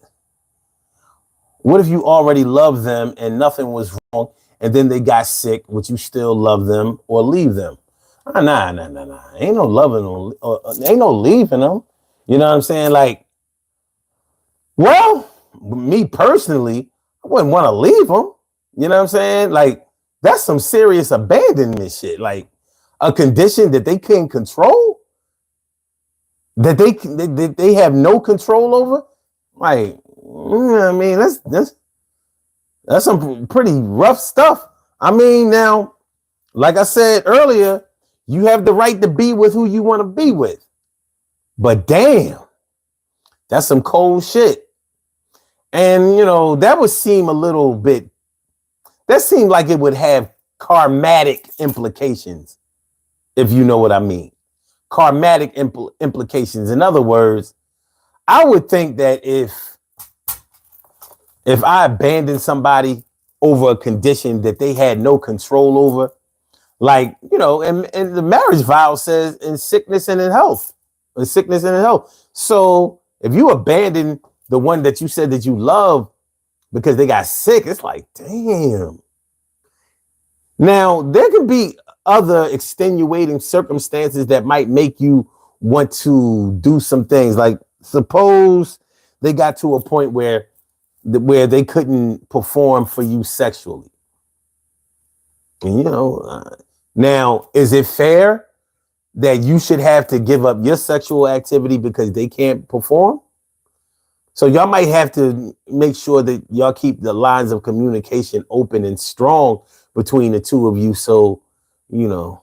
what if you already love them and nothing was wrong and then they got sick? Would you still love them or leave them? Nah. Ain't no loving them. Ain't no leaving them. You know what I'm saying? Like, well, me personally, I wouldn't want to leave them. You know what I'm saying? Like, that's some serious abandonment shit. Like, a condition that they can't control, that they have no control over. Like, I mean, that's some pretty rough stuff. I mean, now, like I said earlier, you have the right to be with who you want to be with. But damn, that's some cold shit. And, you know, that would seem a little bit, that seemed like it would have karmatic implications, if you know what I mean. Karmatic implications. In other words, I would think that if I abandoned somebody over a condition that they had no control over, like, you know, and the marriage vow says in sickness and in health. In sickness and in health. So if you abandon the one that you said that you love because they got sick, it's like, damn. Now, there can be other extenuating circumstances that might make you want to do some things. Like, suppose they got to a point where they couldn't perform for you sexually. And, you know, now, is it fair that you should have to give up your sexual activity because they can't perform? So y'all might have to make sure that y'all keep the lines of communication open and strong between the two of you. So, you know,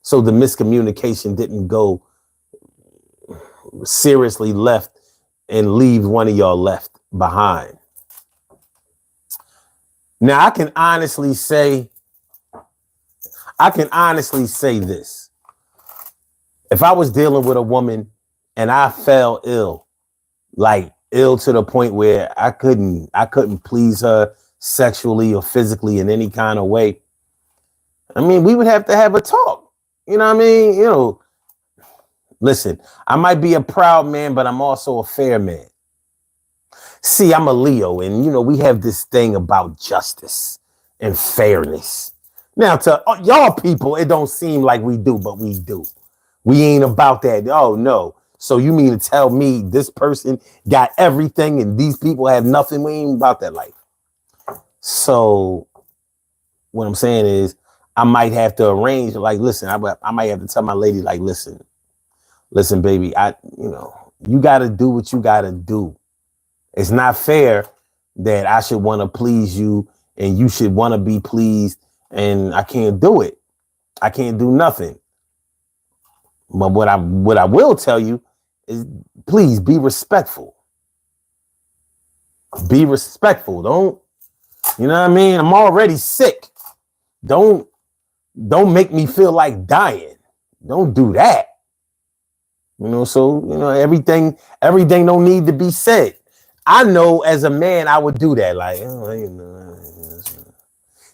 so the miscommunication didn't go seriously left and leave one of y'all left behind. Now I can honestly say this. If I was dealing with a woman and I fell ill, like ill to the point where I couldn't please her sexually or physically in any kind of way, I mean, we would have to have a talk. You know what I mean? You know, listen, I might be a proud man, but I'm also a fair man. See, I'm a Leo, and you know, we have this thing about justice and fairness. Now, to y'all people, it don't seem like we do, but we do. We ain't about that. Oh, no. So you mean to tell me this person got everything and these people have nothing? We ain't about that life. So what I'm saying is I might have to arrange, like, listen, I might have to tell my lady, like, listen, baby, you got to do what you got to do. It's not fair that I should want to please you and you should want to be pleased and I can't do it. I can't do nothing. But what I will tell you is please be respectful. Be respectful. Don't, you know what I mean? I'm already sick. Don't make me feel like dying. Don't do that. You know, so, you know, everything don't need to be said. I know as a man, I would do that. Like, oh, you know.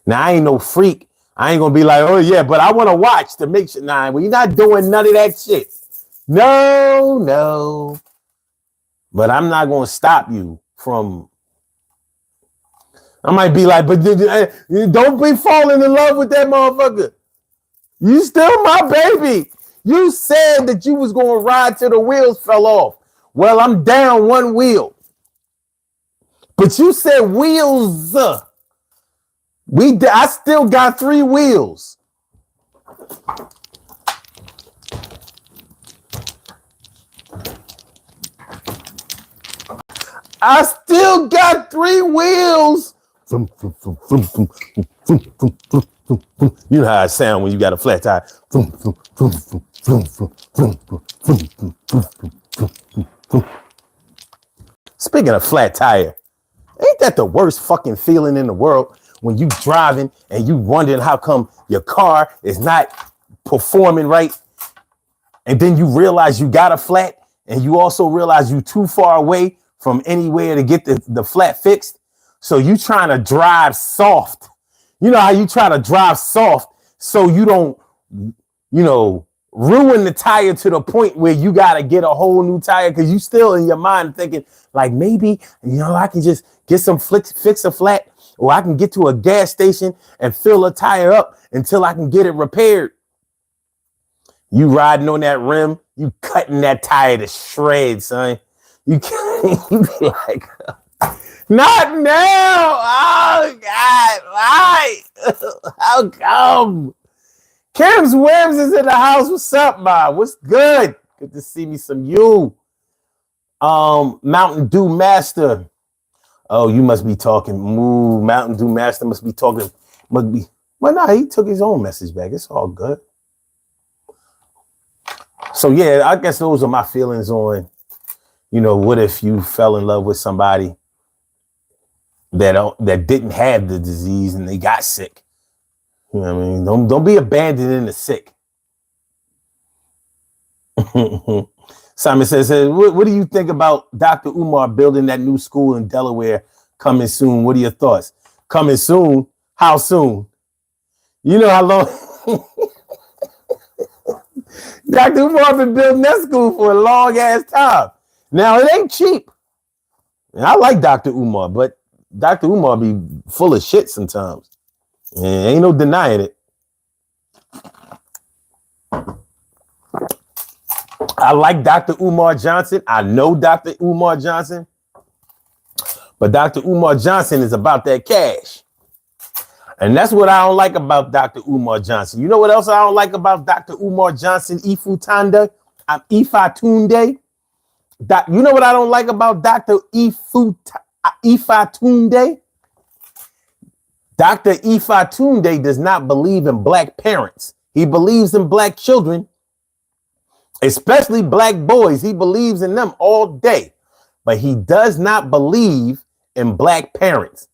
Now, I ain't no freak. I ain't going to be like, oh, yeah, but I want to watch to make sure. Nah, we're not doing none of that shit. No. But I'm not going to stop you from. I might be like, but don't be falling in love with that motherfucker. You still my baby. You said that you was going to ride till the wheels fell off. Well, I'm down one wheel. But you said wheels. I still got 3 wheels. I still got 3 wheels. You know how it sounds when you got a flat tire. Speaking of flat tire, ain't that the worst fucking feeling in the world when you driving and you wondering how come your car is not performing right? And then you realize you got a flat and you also realize you too far away from anywhere to get the flat fixed. So you trying to drive soft. You know how you try to drive soft so you don't, you know, ruin the tire to the point where you got to get a whole new tire because you still in your mind thinking like maybe, you know, I can just get some fix a flat or I can get to a gas station and fill a tire up until I can get it repaired. You riding on that rim, you cutting that tire to shreds, son. You be like, not now. Oh, God. Why? How come? Kim's Wims is in the house. What's up, Ma? What's good? Good to see me some you. Mountain Dew Master. Oh, you must be talking. Moo. Mountain Dew Master must be talking. Well, no, he took his own message back. It's all good. So, yeah, I guess those are my feelings on, you know, what if you fell in love with somebody that didn't have the disease and they got sick? You know what I mean? Don't be abandoned in the sick. Simon says, what do you think about Dr. Umar building that new school in Delaware coming soon? What are your thoughts? Coming soon? How soon? You know how long? Dr. Umar been building that school for a long ass time. Now, it ain't cheap. And I like Dr. Umar, but Dr. Umar be full of shit sometimes. And ain't no denying it. I like Dr. Umar Johnson. I know Dr. Umar Johnson. But Dr. Umar Johnson is about that cash. And that's what I don't like about Dr. Umar Johnson. You know what else I don't like about Dr. Umar Johnson? Ifatunde. You know what I don't like about Dr. Ifatunde? Dr. Ifatunde does not believe in black parents. He believes in black children, especially black boys. He believes in them all day, but he does not believe in black parents.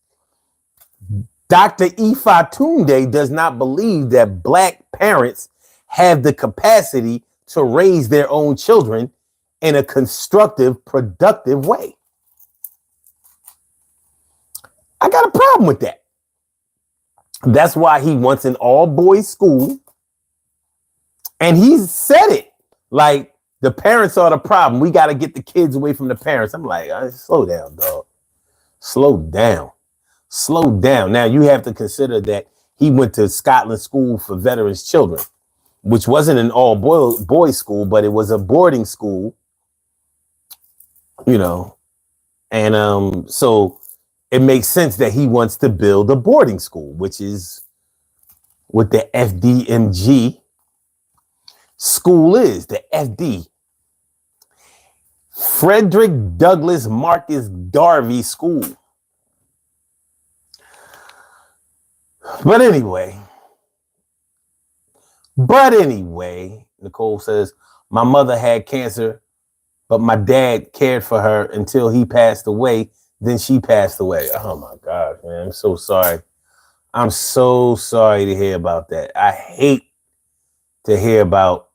Dr. Ifa Tunde does not believe that Black parents have the capacity to raise their own children in a constructive, productive way. I got a problem with that. That's why he wants an all-boys school. And he said it like the parents are the problem. We got to get the kids away from the parents. I'm like, slow down, dog. Slow down. Slow down. Now, you have to consider that he went to Scotland School for Veterans Children, which wasn't an all-boys school, but it was a boarding school, you know. And so it makes sense that he wants to build a boarding school, which is what the FDMG school is, the FD. Frederick Douglass Marcus Garvey School. But anyway, Nicole says, my mother had cancer, but my dad cared for her until he passed away. Then she passed away. Oh my God, man. I'm so sorry. I'm so sorry to hear about that. I hate to hear about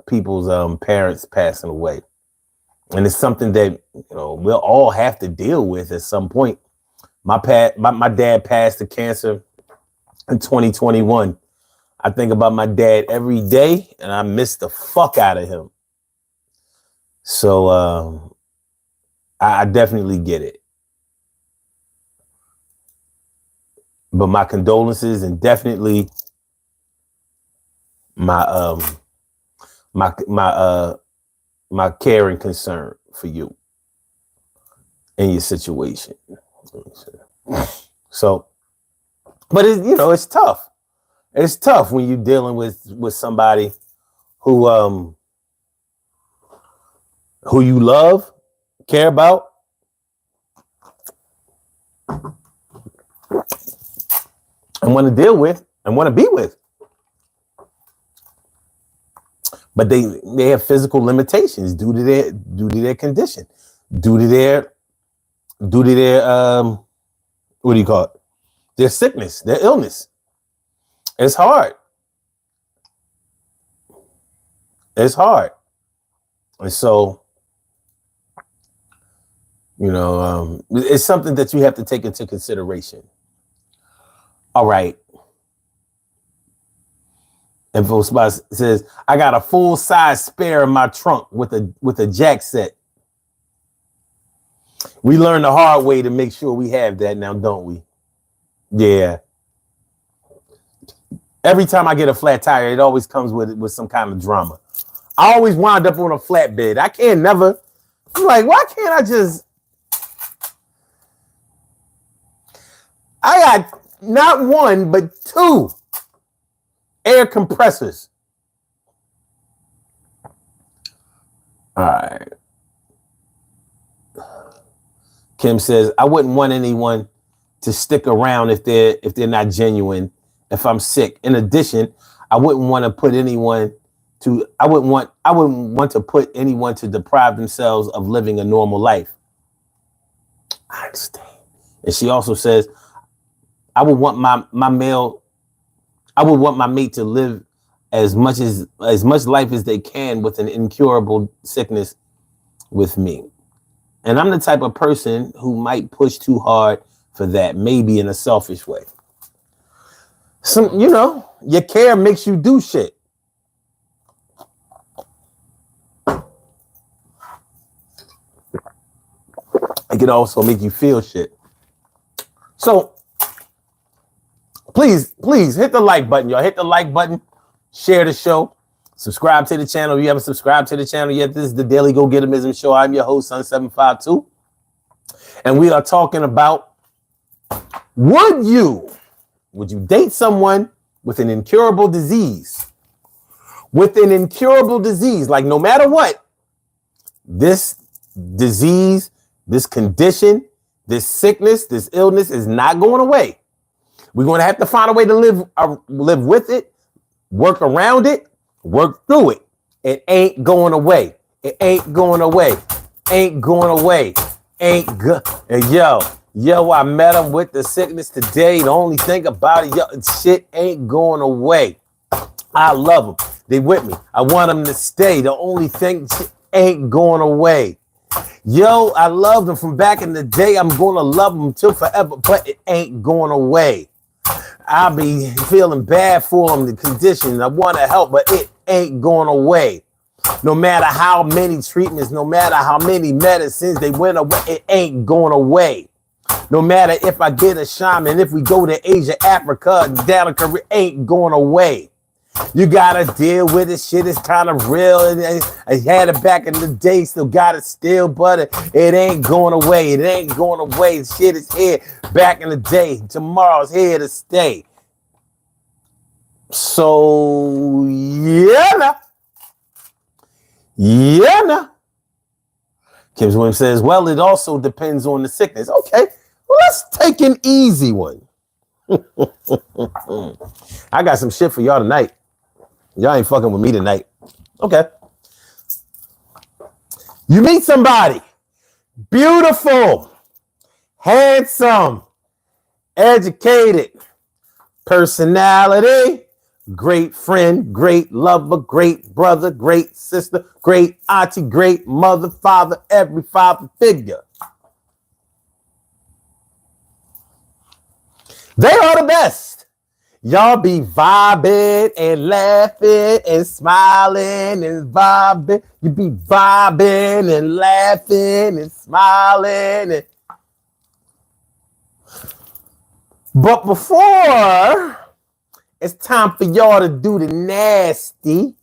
people's parents passing away. And it's something that, you know, we'll all have to deal with at some point. My dad passed of cancer in 2021. I think about my dad every day, and I miss the fuck out of him. So I definitely get it. But my condolences, and definitely my care and concern for you and your situation. So, but it's tough. It's tough when you're dealing with somebody who you love, care about, and want to deal with and want to be with. But they have physical limitations due to their condition, due to their what do you call it? Their sickness, their illness. It's hard. It's hard. And so, it's something that you have to take into consideration. All right. Info Spot says, I got a full size spare in my trunk with a jack set. We learned the hard way to make sure we have that now, don't we? Yeah. Every time I get a flat tire, it always comes with some kind of drama. I always wind up on a flatbed. I'm like, why can't I just... I got not one, but two air compressors. All right. Kim says, I wouldn't want anyone to stick around if they're not genuine. If I'm sick. In addition, I wouldn't want to put anyone to deprive themselves of living a normal life. I understand. And she also says, I would want my mate to live as much life as they can with an incurable sickness with me. And I'm the type of person who might push too hard for that, maybe in a selfish way. Your care makes you do shit. It can also make you feel shit. So please hit the like button, y'all. Hit the like button, share the show, subscribe to the channel. If you haven't subscribed to the channel yet, this is the Daily Go Getimism Show. I'm your host, Sun752. And we are talking about, would you date someone with an incurable disease? With an incurable disease, like no matter what, this disease, this condition, this sickness, this illness is not going away. We're going to have to find a way to live with it, work around it, work through it. It ain't going away. It ain't going away. Ain't going away. Ain't good. Yo, Yo, I met him with the sickness today. The only thing about it, yo, shit ain't going away. I love them. They with me. I want them to stay. The only thing ain't going away. Yo, I love them from back in the day. I'm going to love them till forever, but it ain't going away. I'll be feeling bad for them, the condition. I want to help, but it ain't going away. No matter how many treatments, no matter how many medicines they went away, it ain't going away. No matter if I get a shaman, if we go to Asia, Africa, down to Korea, ain't going away. You gotta deal with it. Shit is kind of real. I had it back in the day, still got it still, but it ain't going away. It ain't going away. Shit is here back in the day. Tomorrow's here to stay. So, yeah. Kim Williams says, well, it also depends on the sickness. Okay, well, let's take an easy one. I got some shit for y'all tonight. Y'all ain't fucking with me tonight. Okay. You meet somebody beautiful, handsome, educated, personality, great friend, great lover, great brother, great sister, great auntie, great mother, father, every father figure. They are the best. Y'all be vibing and laughing and smiling and vibing. You be vibing and laughing and smiling. But before it's time for y'all to do the nasty,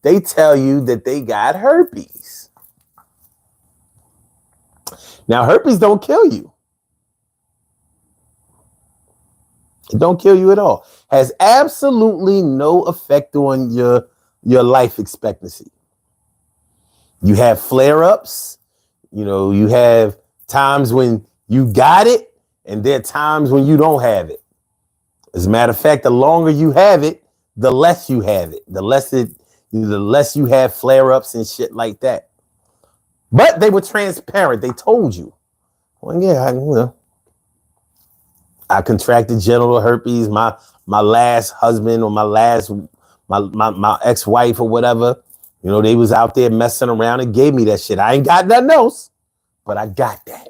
they tell you that they got herpes. Now, herpes don't kill you. It don't kill you at all. Has absolutely no effect on your life expectancy. You have flare-ups. You know, you have times when you got it, and there are times when you don't have it. As a matter of fact, the longer you have it, the less you have it. The less you have flare-ups and shit like that. But they were transparent. They told you. Well, yeah, I contracted genital herpes. My last husband or my ex-wife or whatever, you know, they was out there messing around and gave me that shit. I ain't got nothing else, but I got that.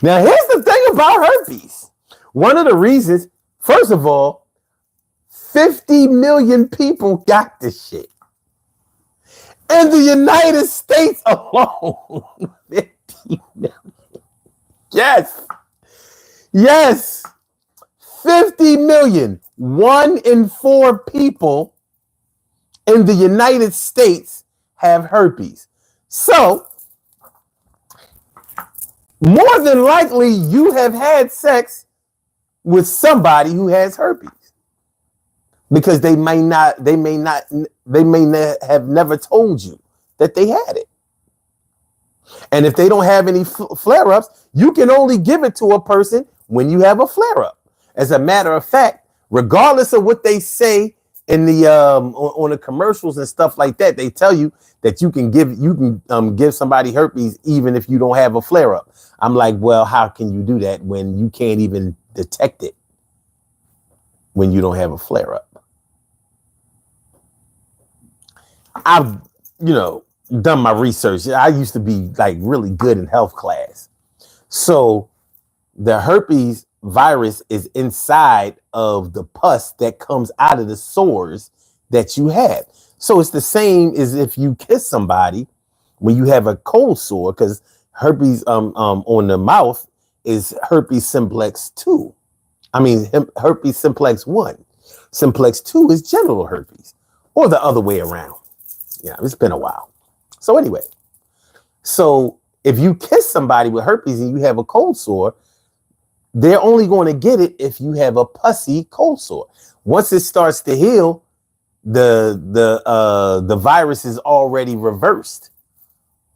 Now, here's the thing about herpes. One of the reasons, first of all, 50 million people got this shit. In the United States alone, 50 million. Yes. 50 million. 1 in 4 people in the United States have herpes. So, more than likely, you have had sex with somebody who has herpes. Because they may not have never told you that they had it. And if they don't have any flare-ups, you can only give it to a person when you have a flare-up. As a matter of fact, regardless of what they say in the on the commercials and stuff like that, they tell you that you can give somebody herpes even if you don't have a flare-up. I'm like, well, how can you do that when you can't even detect it when you don't have a flare-up? I've, done my research. I used to be like really good in health class. So the herpes virus is inside of the pus that comes out of the sores that you have. So it's the same as if you kiss somebody when you have a cold sore, because herpes on the mouth is herpes simplex 2. I mean, herpes simplex 1. Simplex 2 is genital herpes, or the other way around. Yeah, it's been a while. So anyway, so if you kiss somebody with herpes and you have a cold sore, they're only going to get it if you have a pussy cold sore. Once it starts to heal, the virus is already reversed.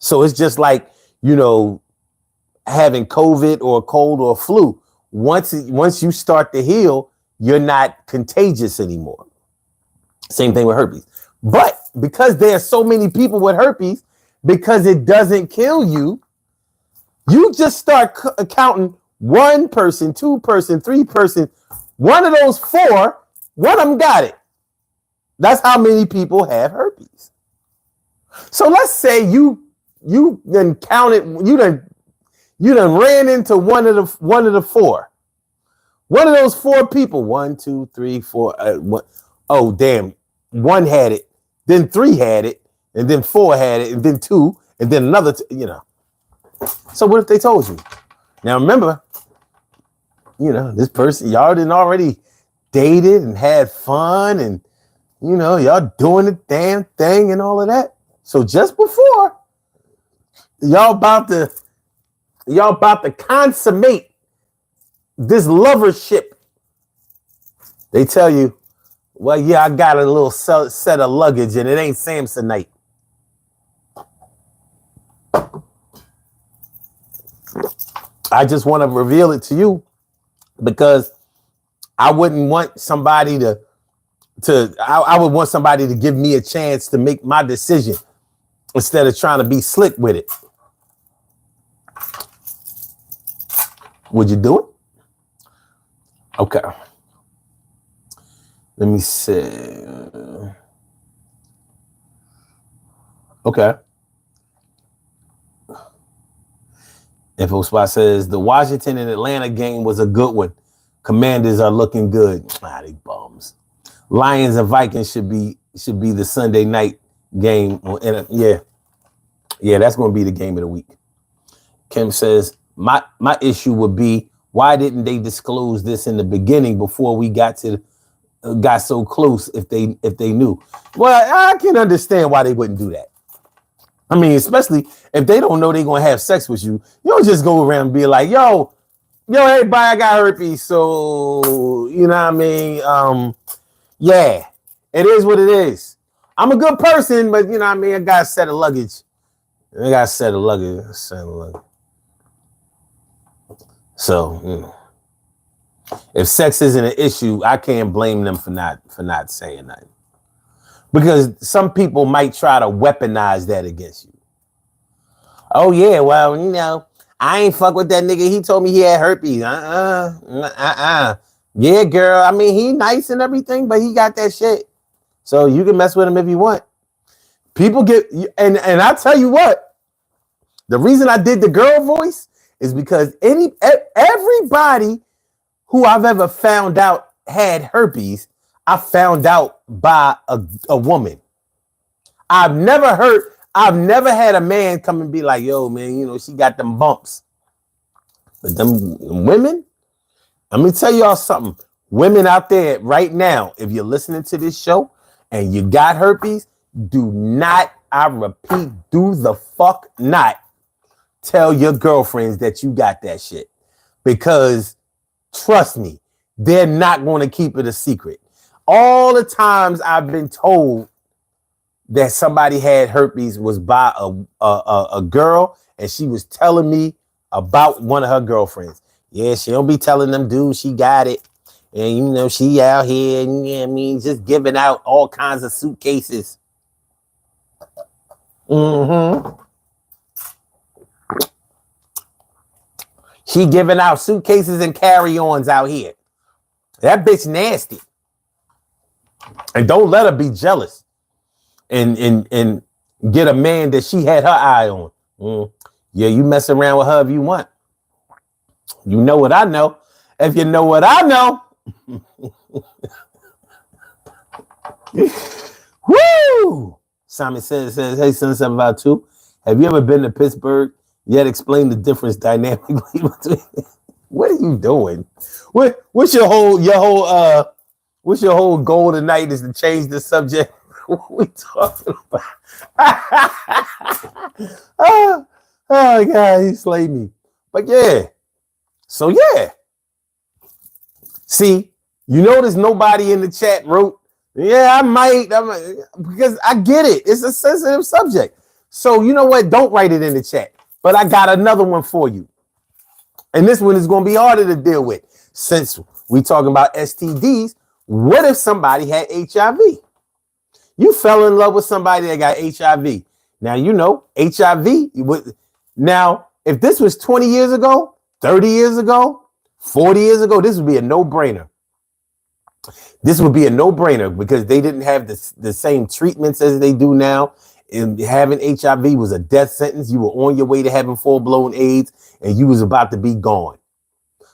So it's just like, having COVID or a cold or a flu. Once you start to heal, you're not contagious anymore. Same thing with herpes. But because there are so many people with herpes, because it doesn't kill you, You just start counting one person, two person, three person. One of those four, one of them got it. That's how many people have herpes. So let's say you then counted, you done ran into one of the four. One of those four people, 1, 2, 3, 4. Oh, damn. One had it, then three had it, and then four had it, and then two, and then another, So what if they told you? Now remember, this person, y'all didn't already dated and had fun and, y'all doing the damn thing and all of that. So just before y'all about to consummate this lovership, they tell you, well, yeah, I got a little set of luggage and it ain't Samsonite. I just want to reveal it to you because I wouldn't want somebody I would want somebody to give me a chance to make my decision instead of trying to be slick with it. Would you do it? Okay. Let me see. Okay. Info Spot says the Washington and Atlanta game was a good one. Commanders are looking good. They bums. Lions and Vikings should be the Sunday night game. Yeah, that's going to be the game of the week. Kim says my issue would be, why didn't they disclose this in the beginning before we got so close? If they knew, well, I can understand why they wouldn't do that. I mean, especially if they don't know they're gonna have sex with you, you don't just go around and be like, yo, everybody, I got herpes, so you know what I mean. Yeah, it is what it is. I'm a good person, but you know what I mean. I got a set of luggage. So, if sex isn't an issue, I can't blame them for not saying nothing. Because some people might try to weaponize that against you. Oh yeah, well, I ain't fuck with that nigga. He told me he had herpes. Yeah, girl. I mean, he nice and everything, but he got that shit. So you can mess with him if you want. People get, and I tell you what, the reason I did the girl voice is because everybody who I've ever found out had herpes, I found out by a woman. I've never had a man come and be like, yo, man, she got them bumps. But them women, let me tell y'all something. Women out there right now, if you're listening to this show and you got herpes, do not, I repeat, do the fuck not tell your girlfriends that you got that shit. Because trust me, they're not going to keep it a secret. All the times I've been told that somebody had herpes was by a girl, and she was telling me about one of her girlfriends. Yeah, she don't be telling them dudes she got it. And, she out here, just giving out all kinds of suitcases. She giving out suitcases and carry-ons out here. That bitch nasty. And don't let her be jealous and get a man that she had her eye on. Yeah, you mess around with her if you want. You know what I know. If you know what I know. Woo! Simon says, hey, son, 752. Have you ever been to Pittsburgh? Yet explain the difference dynamically between. What are you doing? What's your whole goal tonight is to change the subject? What are we talking about? Oh God, he slayed me. But yeah. So yeah. See, you notice nobody in the chat wrote, yeah, I might, because I get it. It's a sensitive subject. So you know what? Don't write it in the chat. But I got another one for you. And this one is going to be harder to deal with. Since we talking about STDs, what if somebody had HIV? You fell in love with somebody that got HIV. Now, HIV. Now, if this was 20 years ago, 30 years ago, 40 years ago, this would be a no-brainer. This would be a no-brainer because they didn't have the same treatments as they do now. And having HIV was a death sentence. You were on your way to having full-blown AIDS and you was about to be gone.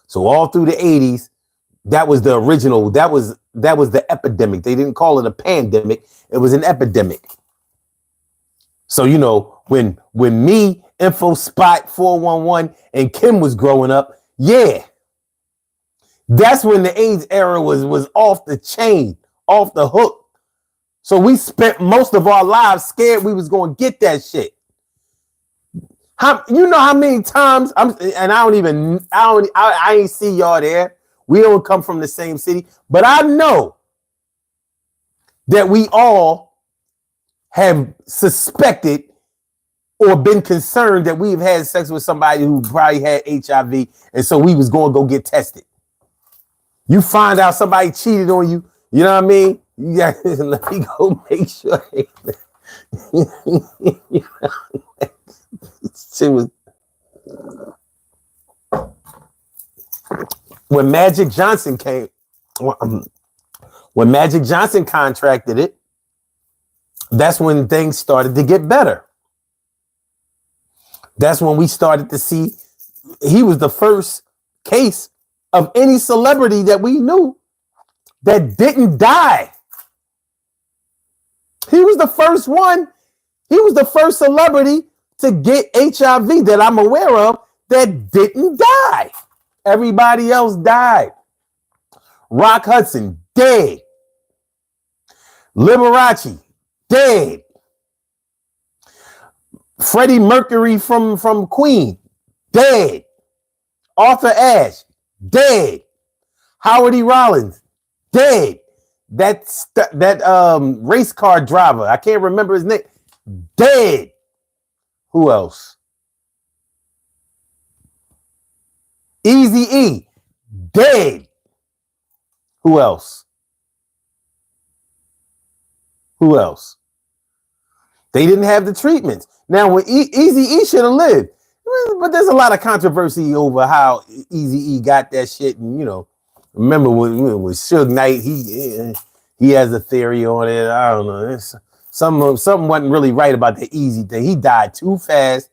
So all through the 80s, that was the original. That was the epidemic. They didn't call it a pandemic. It was an epidemic. So, you know, when me, Info Spot 411 and Kim was growing up, yeah, that's when the AIDS era was off the chain, off the hook. So we spent most of our lives scared we was going to get that shit. You know how many times I ain't see y'all there. We don't come from the same city, but I know that we all have suspected or been concerned that we've had sex with somebody who probably had HIV, and so we was going to go get tested. You find out somebody cheated on you, you know what I mean? You got let me go make sure. Shit was when Magic Johnson when Magic Johnson contracted it, that's when things started to get better. That's when we started to see he was the first case of any celebrity that we knew that didn't die. He was the first one. He was the first celebrity to get HIV that I'm aware of that didn't die. Everybody else died. Rock Hudson, dead. Liberace, dead. Freddie Mercury from Queen, dead. Arthur Ashe, dead. Howard E. Rollins, dead. That race car driver, I can't remember his name, dead. Who else? Eazy-E, dead. Who else? Who else? They didn't have the treatments. Now, when Eazy-E should have lived, but there's a lot of controversy over how Eazy-E got that shit. And, you know, remember with Suge Knight, he has a theory on it. I don't know. Something wasn't really right about the Easy thing. He died too fast.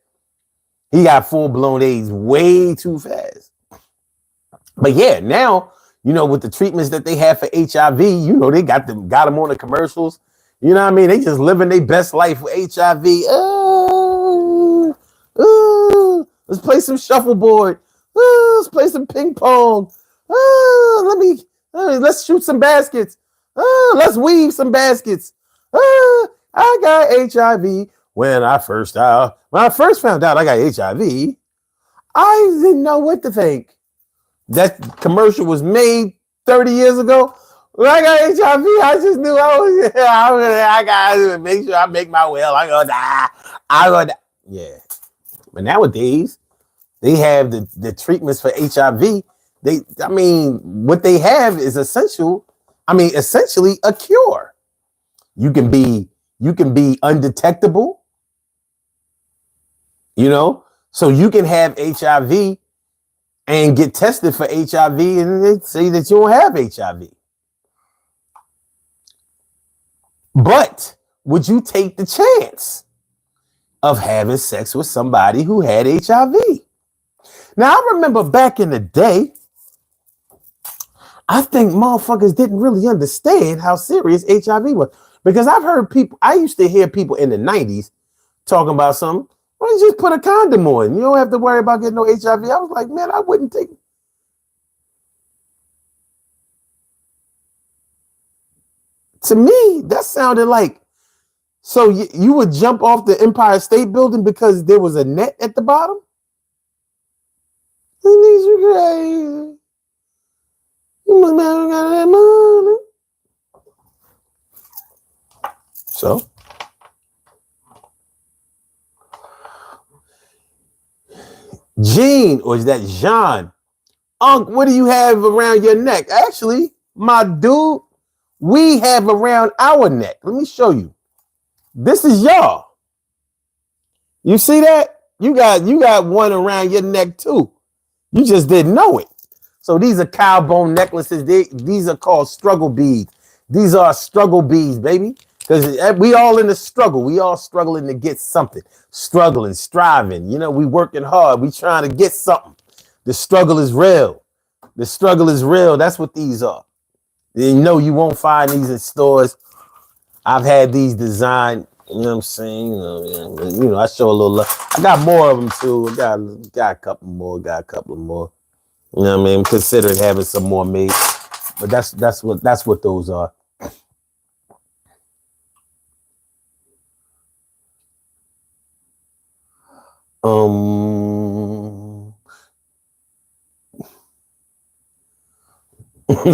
He got full-blown AIDS way too fast. But yeah, now, you know, with the treatments that they have for HIV, you know, they got them on the commercials. You know what I mean? They just living their best life with HIV. Let's play some shuffleboard. Let's play some ping pong. Let's shoot some baskets. Let's weave some baskets. I got HIV when I first found out I got HIV. I didn't know what to think. That commercial was made 30 years ago. When I got HIV, I just knew I gotta make sure I make my will. I'm gonna die. Yeah. But nowadays, they have the treatments for HIV. What they have is essentially a cure. You can be undetectable, you know, so you can have HIV and get tested for HIV and they say that you don't have HIV. But would you take the chance of having sex with somebody who had HIV? Now, I remember back in the day, I think motherfuckers didn't really understand how serious HIV was. Because I used to hear people in the 90s talking about something. Why don't you just put a condom on? You don't have to worry about getting no HIV. I was like, man, I wouldn't take it. To me, that sounded like, so you would jump off the Empire State Building because there was a net at the bottom? You must never got that money. So, Gene, or is that Jean? Unc, what do you have around your neck? Actually, my dude, we have around our neck. Let me show you. This is y'all. You see that? You got one around your neck too. You just didn't know it. So these are cow bone necklaces. These are called struggle beads. These are struggle beads, baby. Because we all in the struggle. We all struggling to get something. Struggling, striving. You know, we working hard. We trying to get something. The struggle is real. The struggle is real. That's what these are. You know, you won't find these in stores. I've had these designed. You know what I'm saying? You know, I show a little love. I got more of them too. Got a couple more. Got a couple more. You know what I mean? Considering having some more made. But that's what those are.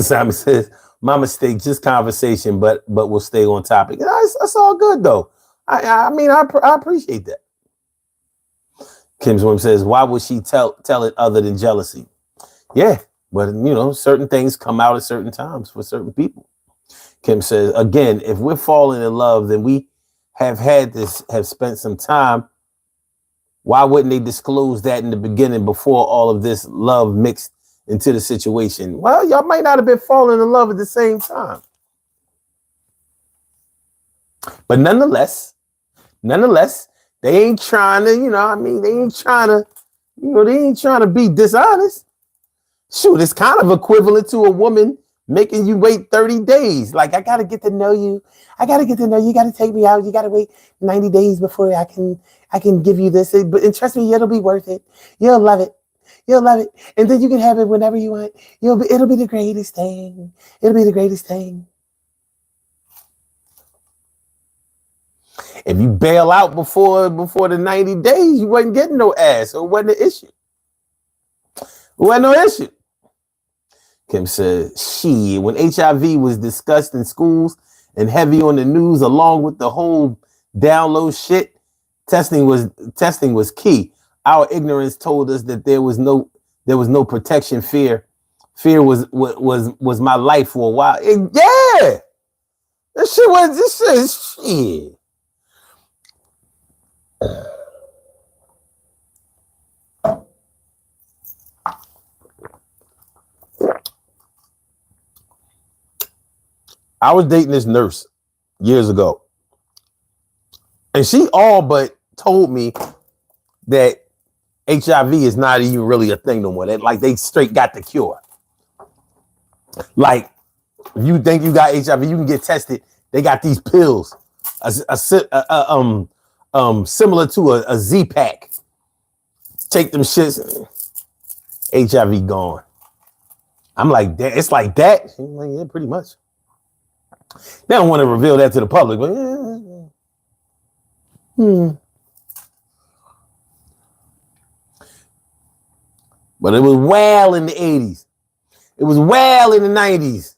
Simon says, my mistake, just conversation, but we'll stay on topic. That's all good though. I mean, I appreciate that. Kim's woman says, why would she tell it other than jealousy? Yeah, but you know, certain things come out at certain times for certain people. Kim says, again, if we're falling in love, then we have spent some time. Why wouldn't they disclose that in the beginning before all of this love mixed into the situation? Well, y'all might not have been falling in love at the same time. But nonetheless, they ain't trying to, you know, I mean, they ain't trying to be dishonest. Shoot, it's kind of equivalent to a woman making you wait 30 days. Like, I got to get to know you. I got to get to know you. You got to take me out. You got to wait 90 days before I can give you this. And trust me, it'll be worth it. You'll love it. You'll love it. And then you can have it whenever you want. It'll be the greatest thing. It'll be the greatest thing. If you bail out before the 90 days, you wasn't getting no ass. So it wasn't an issue. It wasn't no issue. Kim said, when HIV was discussed in schools and heavy on the news, along with the whole download shit, testing was key. Our ignorance told us that there was no protection. Fear was my life for a while. Yeah, this shit. I was dating this nurse years ago, and she all but told me that HIV is not even really a thing no more. That like they straight got the cure. Like, if you think you got HIV, you can get tested. They got these pills, similar to a Z-Pack. Take them shits, HIV gone. I'm like, that. It's like that. She's like, yeah, pretty much. They don't want to reveal that to the public, but But it was well in the 80s. It was well in the 90s. It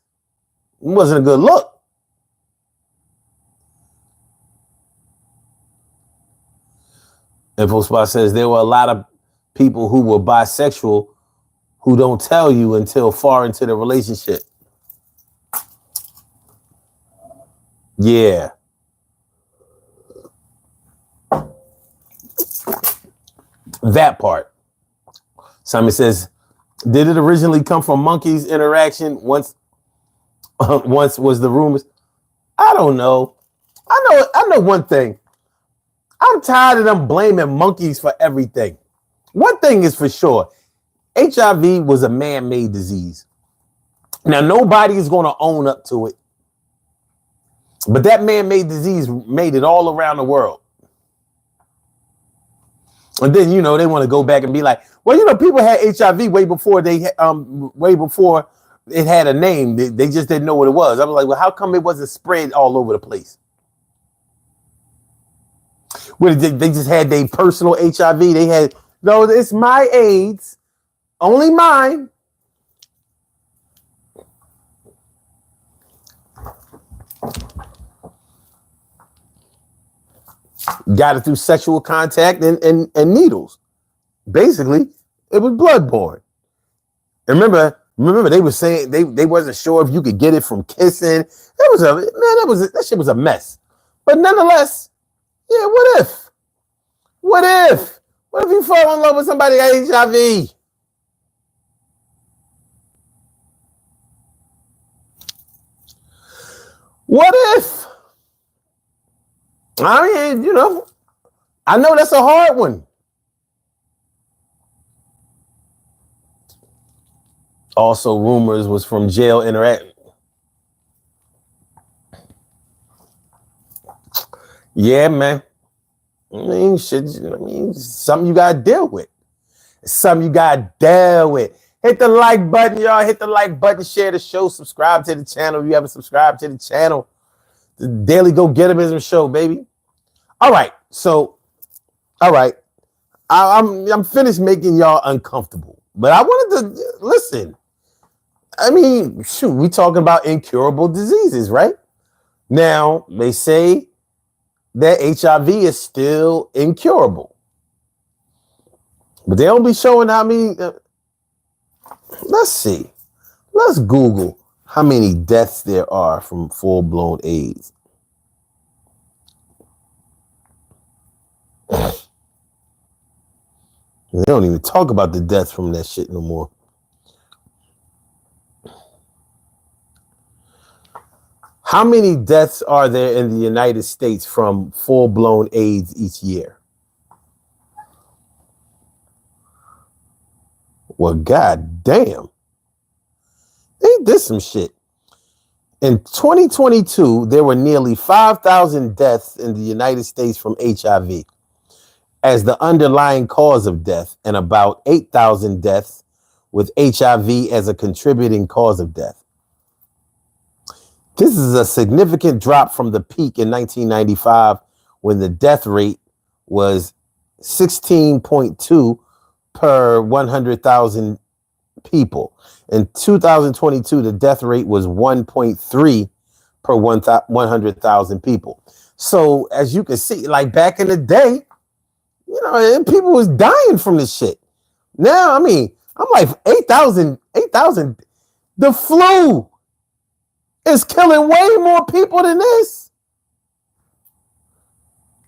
wasn't a good look. InfoSpot says there were a lot of people who were bisexual who don't tell you until far into the relationship. Yeah. That part. Simon says, did it originally come from monkeys interaction once was the rumors? I don't know. I know one thing. I'm tired of them blaming monkeys for everything. One thing is for sure. HIV was a man-made disease. Now, nobody is going to own up to it. But that man-made disease made it all around the world. And then, you know, they want to go back and be like, well, you know, people had HIV way before it had a name. They just didn't know what it was. I was like, well, how come it wasn't spread all over the place? Well, they just had their personal HIV. They had, no, it's my AIDS, only mine. Got it through sexual contact and needles. Basically, it was bloodborne. And remember, they were saying they wasn't sure if you could get it from kissing. That shit was a mess. But nonetheless, yeah, what if? What if you fall in love with somebody that got HIV? What if? I mean, I know that's a hard one. Also, rumors was from jail interact. Yeah, man. I mean, something you gotta deal with. Something you gotta deal with. Hit the like button, y'all. Hit the like button, share the show, subscribe to the channel if you haven't subscribed to the channel. The Daily Go Getimism Show, baby. All right, I'm finished making y'all uncomfortable, but I wanted to listen. I mean, shoot, we talking about incurable diseases, right? Now they say that HIV is still incurable, but they don't be showing how many. Let's see. Let's Google how many deaths there are from full-blown AIDS. They don't even talk about the deaths from that shit no more. How many deaths are there in the United States from full-blown AIDS each year? Well, god damn. Ain't this some shit? In 2022, there were nearly 5,000 deaths in the United States from HIV as the underlying cause of death, and about 8,000 deaths with HIV as a contributing cause of death. This is a significant drop from the peak in 1995 when the death rate was 16.2 per 100,000 people. In 2022, the death rate was 1.3 per 100,000 people. So as you can see, like back in the day, people was dying from this shit. Now, I mean, I'm like 8,000. The flu is killing way more people than this.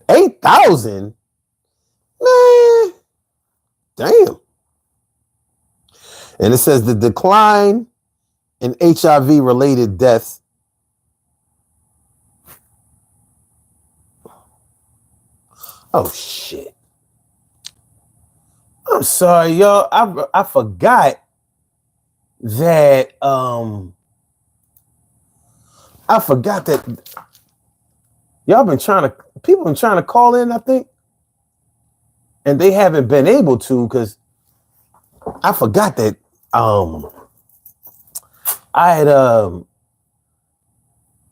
8,000? Man, damn. And it says the decline in HIV-related deaths oh, shit. I'm sorry, y'all. I forgot that people been trying to call in, I think, and they haven't been able to because I forgot that I had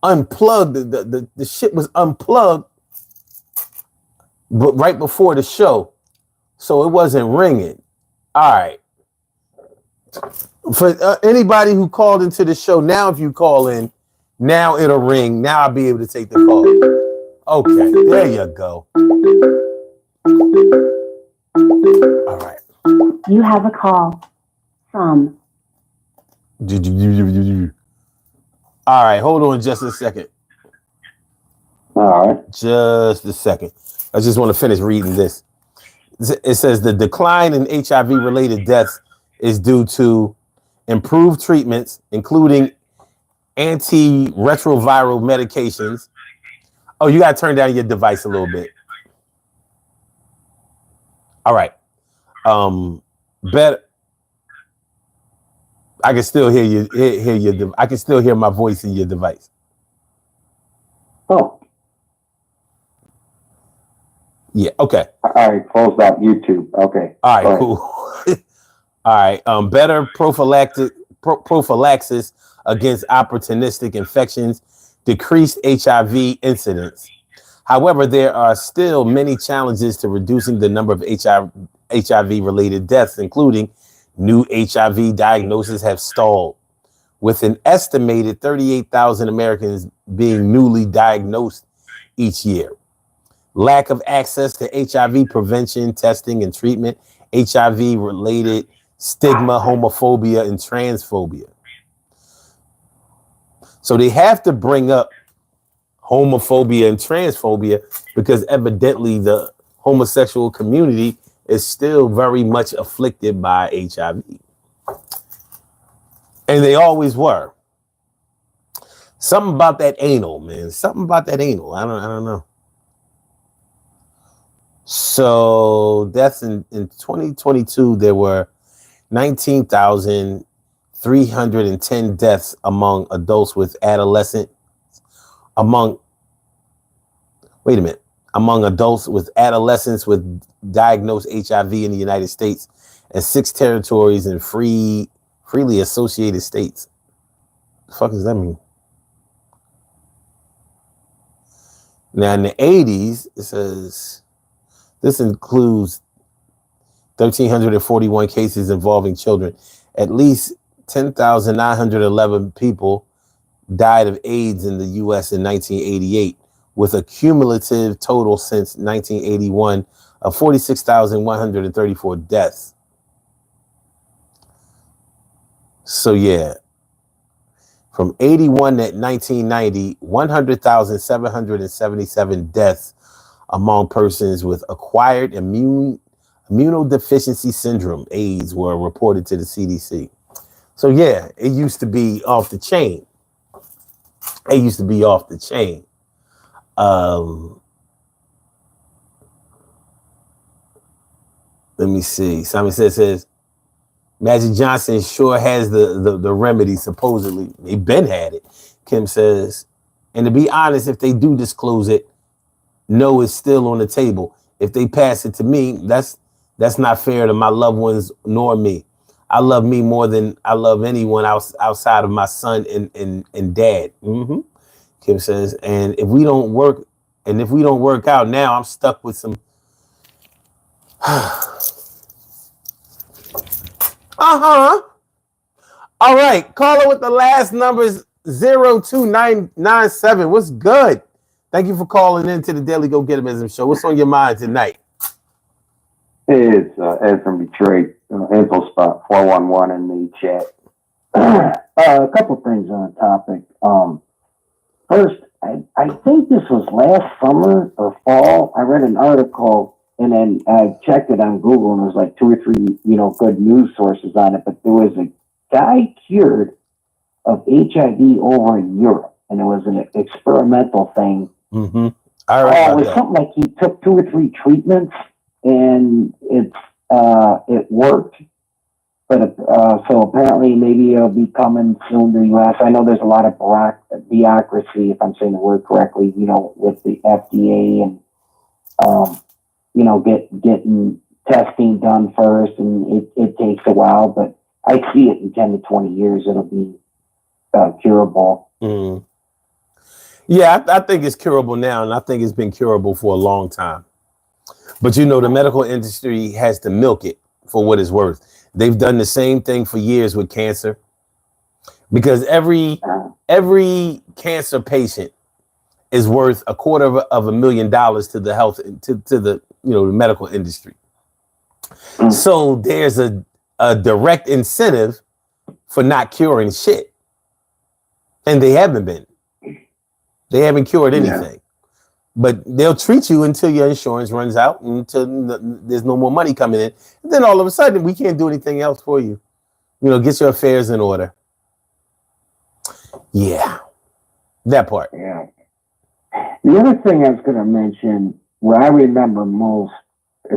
unplugged the shit was unplugged but right before the show, so it wasn't ringing. All right. For anybody who called into the show, now if you call in, now it'll ring. Now I'll be able to take the call. Okay, there you go. All right. You have a call from. All right, hold on just a second. All right. Just a second. I just want to finish reading this. It says the decline in HIV-related deaths is due to improved treatments, including antiretroviral medications. Oh, you got to turn down your device a little bit. All right. Better. I can still hear you. I can still hear my voice in your device. Oh. Yeah. Okay. All right. Close out YouTube. Okay. All right. Cool. All right. Better prophylaxis against opportunistic infections, decreased HIV incidence. However, there are still many challenges to reducing the number of HIV-related deaths, including new HIV diagnoses have stalled, with an estimated 38,000 Americans being newly diagnosed each year. Lack of access to HIV prevention, testing, and treatment, HIV-related stigma, homophobia, and transphobia. So they have to bring up homophobia and transphobia because evidently the homosexual community is still very much afflicted by HIV. And they always were. Something about that anal, man. Something about that anal. I don't know. So that's in 2022, there were 19,310 deaths among adults with among adults with adolescents with diagnosed HIV in the United States and 6 territories and freely associated states. The fuck does that mean? Now in the 80s, it says this includes 1,341 cases involving children. At least 10,911 people died of AIDS in the U.S. in 1988, with a cumulative total since 1981 of 46,134 deaths. So yeah, from 81 to 1990, 100,777 deaths among persons with acquired immunodeficiency syndrome, AIDS, were reported to the CDC. So yeah, it used to be off the chain. It used to be off the chain. Let me see. Simon says Magic Johnson sure has the remedy, supposedly. They been had it. Kim says, and to be honest, if they do disclose it, no is still on the table. If they pass it to me, that's not fair to my loved ones nor me. I love me more than I love anyone outside of my son and dad. Mm-hmm. Kim says, and if we don't work out now, I'm stuck with some. Uh-huh. All right. Caller with the last numbers 02997. What's good? Thank you for calling in to the Daily Go Getimism Show. What's on your mind tonight? It's Ed from Detroit. Info spot 411 in the chat. A couple things on the topic. First, I think this was last summer or fall. I read an article and then I checked it on Google and there's like 2 or 3, good news sources on it. But there was a guy cured of HIV over in Europe, and it was an experimental thing. Mm-hmm. It was something like he took 2 or 3 treatments and it worked. But so apparently maybe it'll be coming soon to the U.S. I know there's a lot of bureaucracy, if I'm saying the word correctly, with the FDA and, getting testing done first, and it takes a while, but I see it in 10 to 20 years, it'll be curable. Mm. Yeah, I think it's curable now, and I think it's been curable for a long time. But the medical industry has to milk it for what it's worth. They've done the same thing for years with cancer, because every cancer patient is worth $250,000 to the health to the the medical industry. So there's a direct incentive for not curing shit, and they haven't been. They haven't cured anything. But they'll treat you until your insurance runs out, until there's no more money coming in. And then all of a sudden, we can't do anything else for you. Get your affairs in order. Yeah, that part. Yeah. The other thing I was going to mention, what I remember most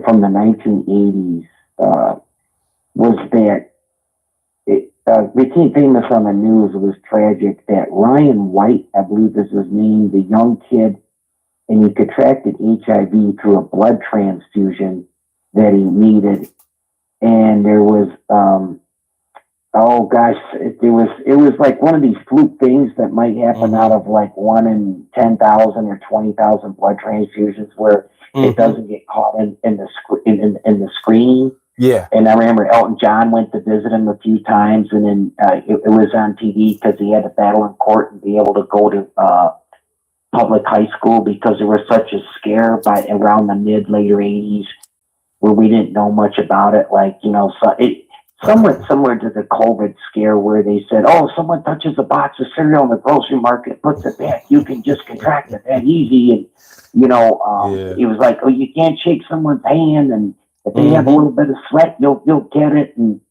from the 1980s was that it became famous on the news. It was tragic that Ryan White, I believe is his name, the young kid, and he contracted HIV through a blood transfusion that he needed. And there was, it was like one of these fluke things that might happen out of like 1 in 10,000 or 20,000 blood transfusions where it doesn't get caught in the screening. Yeah. And I remember Elton John went to visit him a few times, and then it was on TV because he had to battle in court and be able to go to public high school because there was such a scare by around the later 80s where we didn't know much about it. Like, somewhat similar to the COVID scare where they said, oh, someone touches a box of cereal in the grocery market, puts it back, you can just contract it that easy. And, it was like, oh, you can't shake someone's hand. And If they have a little bit of sweat, you'll get it. And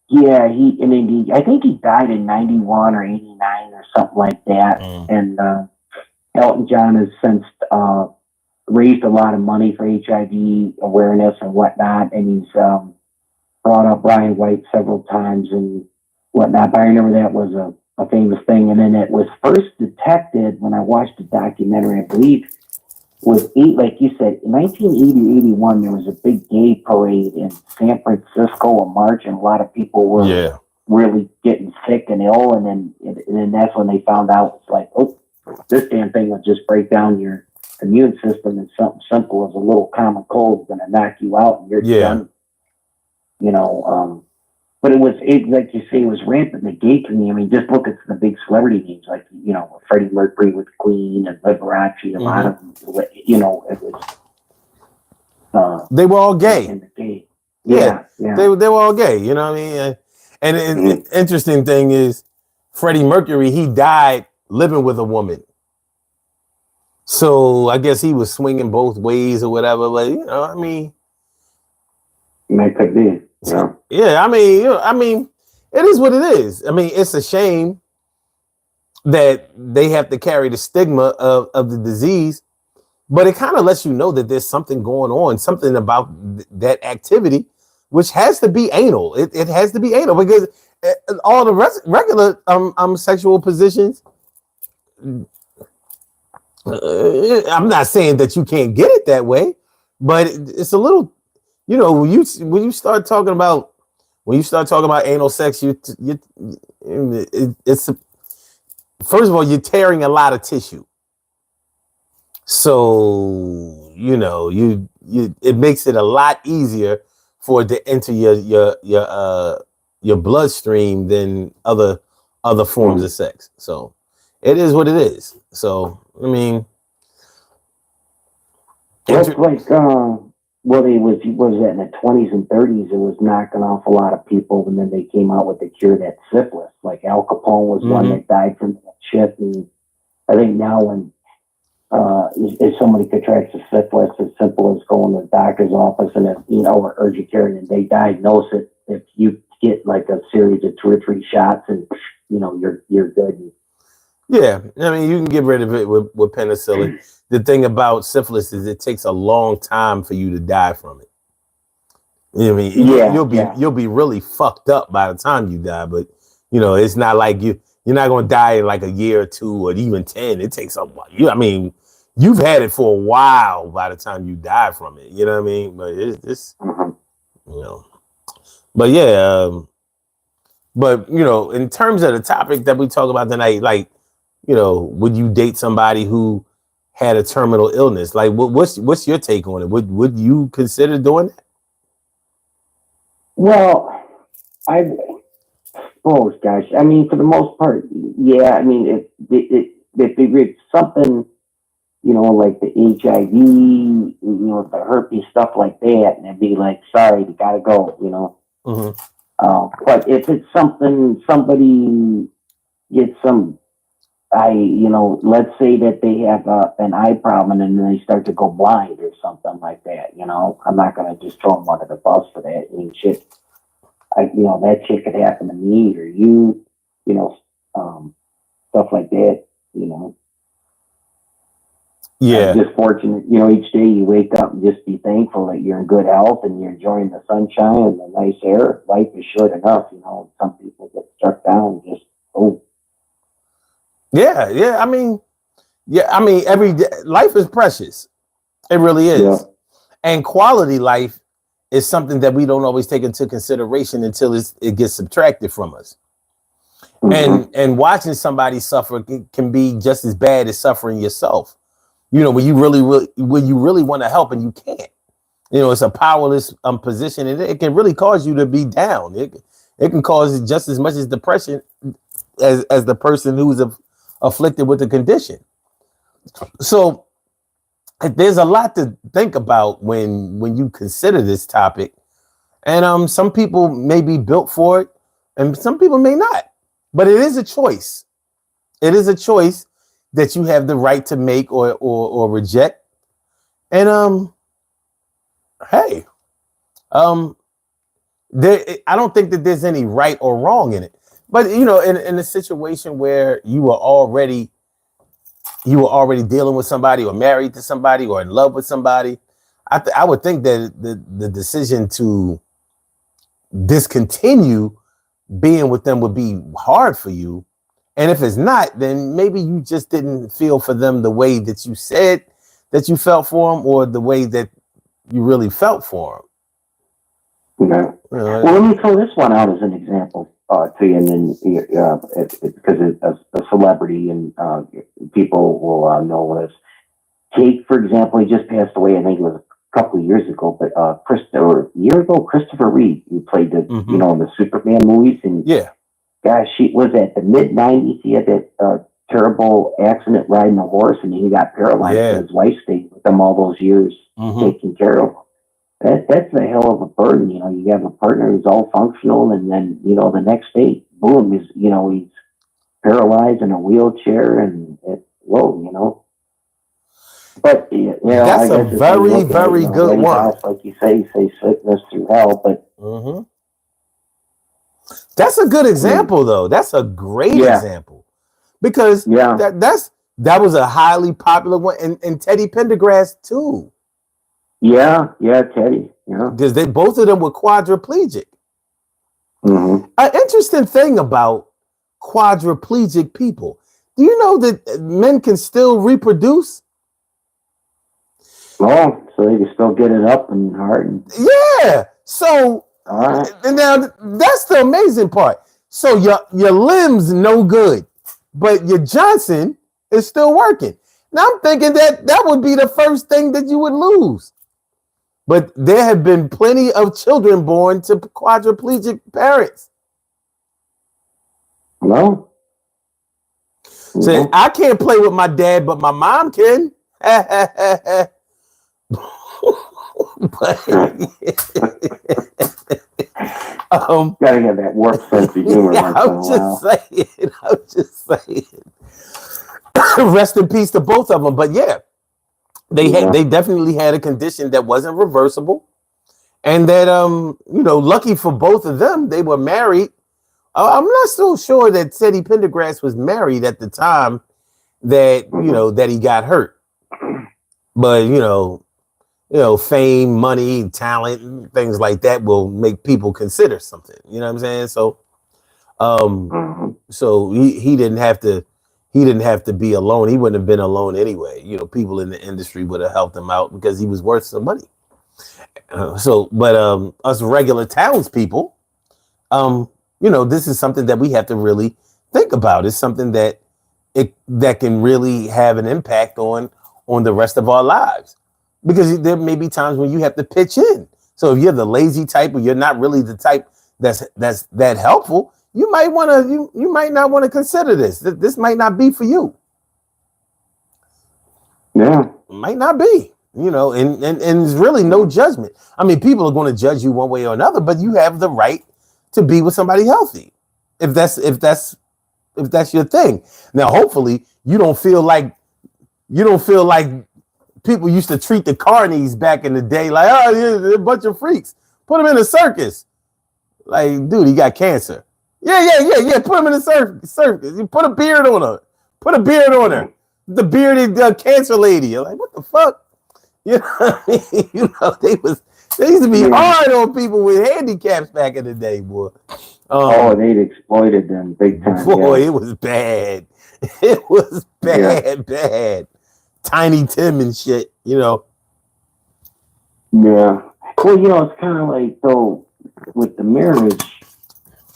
yeah, I think he died in 91 or 89 or something like that. And Elton John has since raised a lot of money for HIV awareness and whatnot, and he's brought up Brian White several times and whatnot. But I remember that was a famous thing. And then it was first detected when I watched the documentary, I believe, was like you said, in 1980, 81, there was a big gay parade in San Francisco in March, and a lot of people were really getting sick and ill. And then that's when they found out, it's like, oh, this damn thing will just break down your immune system, and something simple as a little common cold is going to knock you out, and you're done. You know, but it like you say, it was rampant in the gay community. I mean, just look at the big celebrity names, like, you know, Freddie Mercury with Queen and Liberace, a lot of them, you know, it was. They were all gay. Yeah. They were all gay, you know what I mean? And the interesting thing is, Freddie Mercury, he died living with a woman. So I guess he was swinging both ways or whatever, but, you know, I mean. That could be. Yeah. Yeah, I mean, it is what it is. I mean, it's a shame that they have to carry the stigma of the disease, but it kind of lets you know that there's something going on, something about that activity, which has to be anal. It has to be anal, because all the regular sexual positions, I'm not saying that you can't get it that way, but it's a little. You know, when you start talking about anal sex, it's first of all, you're tearing a lot of tissue. So, you know, it makes it a lot easier for it to enter your bloodstream than other forms of sex. So it is what it is. So, I mean, it's like well, he was that in the 20s and 30s, it was knocking off a lot of people, and then they came out with the cure, that syphilis. Like Al Capone was one that died from that shit. And I think now when if somebody contracts a syphilis, as simple as going to the doctor's office and or urgent care, and they diagnose it, if you get like a series of 2 or 3 shots, and you know you're good. Yeah, I mean, you can get rid of it with penicillin. The thing about syphilis is it takes a long time for you to die from it. You know what I mean? You'll be really fucked up by the time you die, but you know, it's not like you're not going to die in like a year or 2 or even 10. It takes a while. I mean, you've had it for a while by the time you die from it. You know what I mean? But it's you know, but yeah, but you know, in terms of the topic that we talk about tonight, like, you know, would you date somebody who had a terminal illness? Like, what's your take on it? Would you consider doing that? Well, gosh, I mean, for the most part, yeah. I mean, if it's something, you know, like the HIV, you know, the herpes, stuff like that, and it'd be like, sorry, you gotta go, you know. But if it's something, somebody gets you know, let's say that they have an eye problem and then they start to go blind or something like that, you know, I'm not going to just throw them under the bus for that. I mean, shit, you know, that shit could happen to me or you know, stuff like that, you know. Yeah. I'm just fortunate, you know, each day you wake up and just be thankful that you're in good health and you're enjoying the sunshine and the nice air. Life is short enough, you know. Some people get struck down and just, Yeah. I mean, every day, life is precious. It really is. Yeah. And quality life is something that we don't always take into consideration until it gets subtracted from us. And watching somebody suffer can be just as bad as suffering yourself. You know, when you really want to help and you can't. You know, it's a powerless position, and it can really cause you to be down. It can cause just as much as depression as the person who's afflicted with the condition. So there's a lot to think about when you consider this topic, and some people may be built for it, and some people may not. But it is a choice. It is a choice that you have the right to make or reject. And hey, I don't think that there's any right or wrong in it. But in a situation where you were already dealing with somebody, or married to somebody, or in love with somebody, I would think that the decision to discontinue being with them would be hard for you. And if it's not, then maybe you just didn't feel for them the way that you said that you felt for them, or the way that you really felt for them. Okay. Well, let me throw this one out as an example to you, and then because it's a celebrity and people will know this. Jake, for example, he just passed away. I think it was a couple of years ago, but Christopher Reeve, who played the Superman movies, and gosh, he was at the mid-90s. He had that terrible accident riding a horse, and he got paralyzed. And his wife stayed with him all those years, taking care of him. That's a hell of a burden. You have a partner who's all functional, and then the next day, boom, he's paralyzed in a wheelchair, and whoa. But that's a very, very good one. Like you say sickness through hell, but that's a good example, though. That's a great example, because that was a highly popular one, and Teddy Pendergrass too. Yeah, Teddy. Yeah, because both of them were quadriplegic. An interesting thing about quadriplegic people: do you know that men can still reproduce? Oh, so they can still get it up and hard. Yeah. So now that's the amazing part. So your limbs no good, but your Johnson is still working. Now I'm thinking that would be the first thing that you would lose. But there have been plenty of children born to quadriplegic parents. No. So I can't play with my dad, but my mom can. But gotta get that warped sense of humor. I'm just saying. Rest in peace to both of them. But they definitely had a condition that wasn't reversible, and that lucky for both of them, they were married. I'm not so sure that Teddy Pendergrass was married at the time that that he got hurt, but fame, money, talent, things like that will make people consider something. You know what I'm saying? So, so he didn't have to. He didn't have to be alone. He wouldn't have been alone anyway. People in the industry would have helped him out because he was worth some money. But us regular townspeople, this is something that we have to really think about. It's something that can really have an impact on the rest of our lives, because there may be times when you have to pitch in. So if you're the lazy type, or you're not really the type that's that helpful, you might not want to consider this. This might not be for you. Yeah, it might not be. And there's really no judgment. I mean, people are going to judge you one way or another, but you have the right to be with somebody healthy, if that's your thing. Now, hopefully, you don't feel like people used to treat the carnies back in the day, like, oh, they're a bunch of freaks. Put them in a circus. Like, dude, he got cancer. Yeah. Put him in a circus. You put a beard on her. The bearded cancer lady. You're like, what the fuck? They used to be hard on people with handicaps back in the day, boy. They'd exploited them big time. Boy, it was bad. It was bad. Tiny Tim and shit, Yeah. Well, it's kind of like, though, with the marriage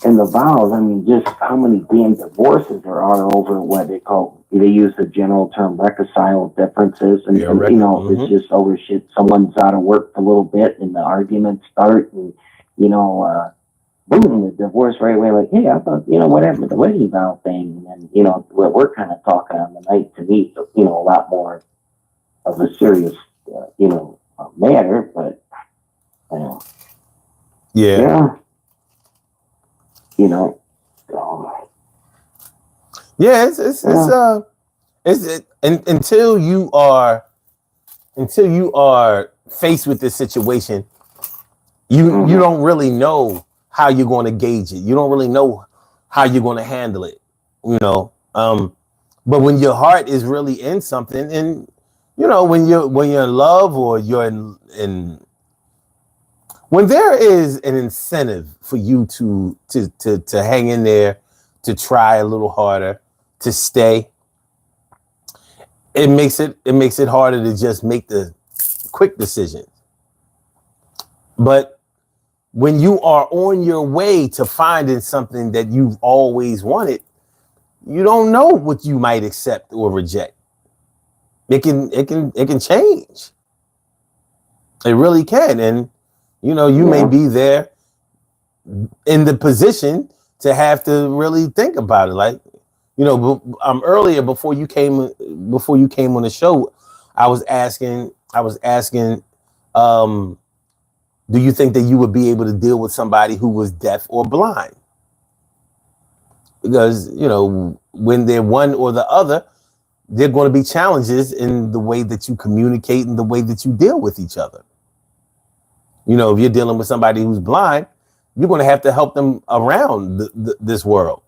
and the vows, I mean, just how many damn divorces there are over what they use the general term reconcile differences. And it's just over shit. Someone's out of work for a little bit and the arguments start, and, boom, the divorce right away. Like, hey, I thought, what happened with the wedding vow thing? And then, what we're kind of talking on the night, to me, a lot more of a serious, matter, but, yeah. It's until you are faced with this situation, you don't really know how you're going to gauge it. You don't really know how you're going to handle it, you know. But when your heart is really in something, and you know, when you're in love, or you're in when there is an incentive for you to hang in there, to try a little harder, to stay, it makes it harder to just make the quick decisions. But when you are on your way to finding something that you've always wanted, you don't know what you might accept or reject. It can change. It really can. And you know, you may be there in the position to have to really think about it. Like, you know, earlier before you came on the show, I was asking, do you think that you would be able to deal with somebody who was deaf or blind? Because, you know, when they're one or the other, there are going to be challenges in the way that you communicate and the way that you deal with each other. You know, if you're dealing with somebody who's blind, you're going to have to help them around this world.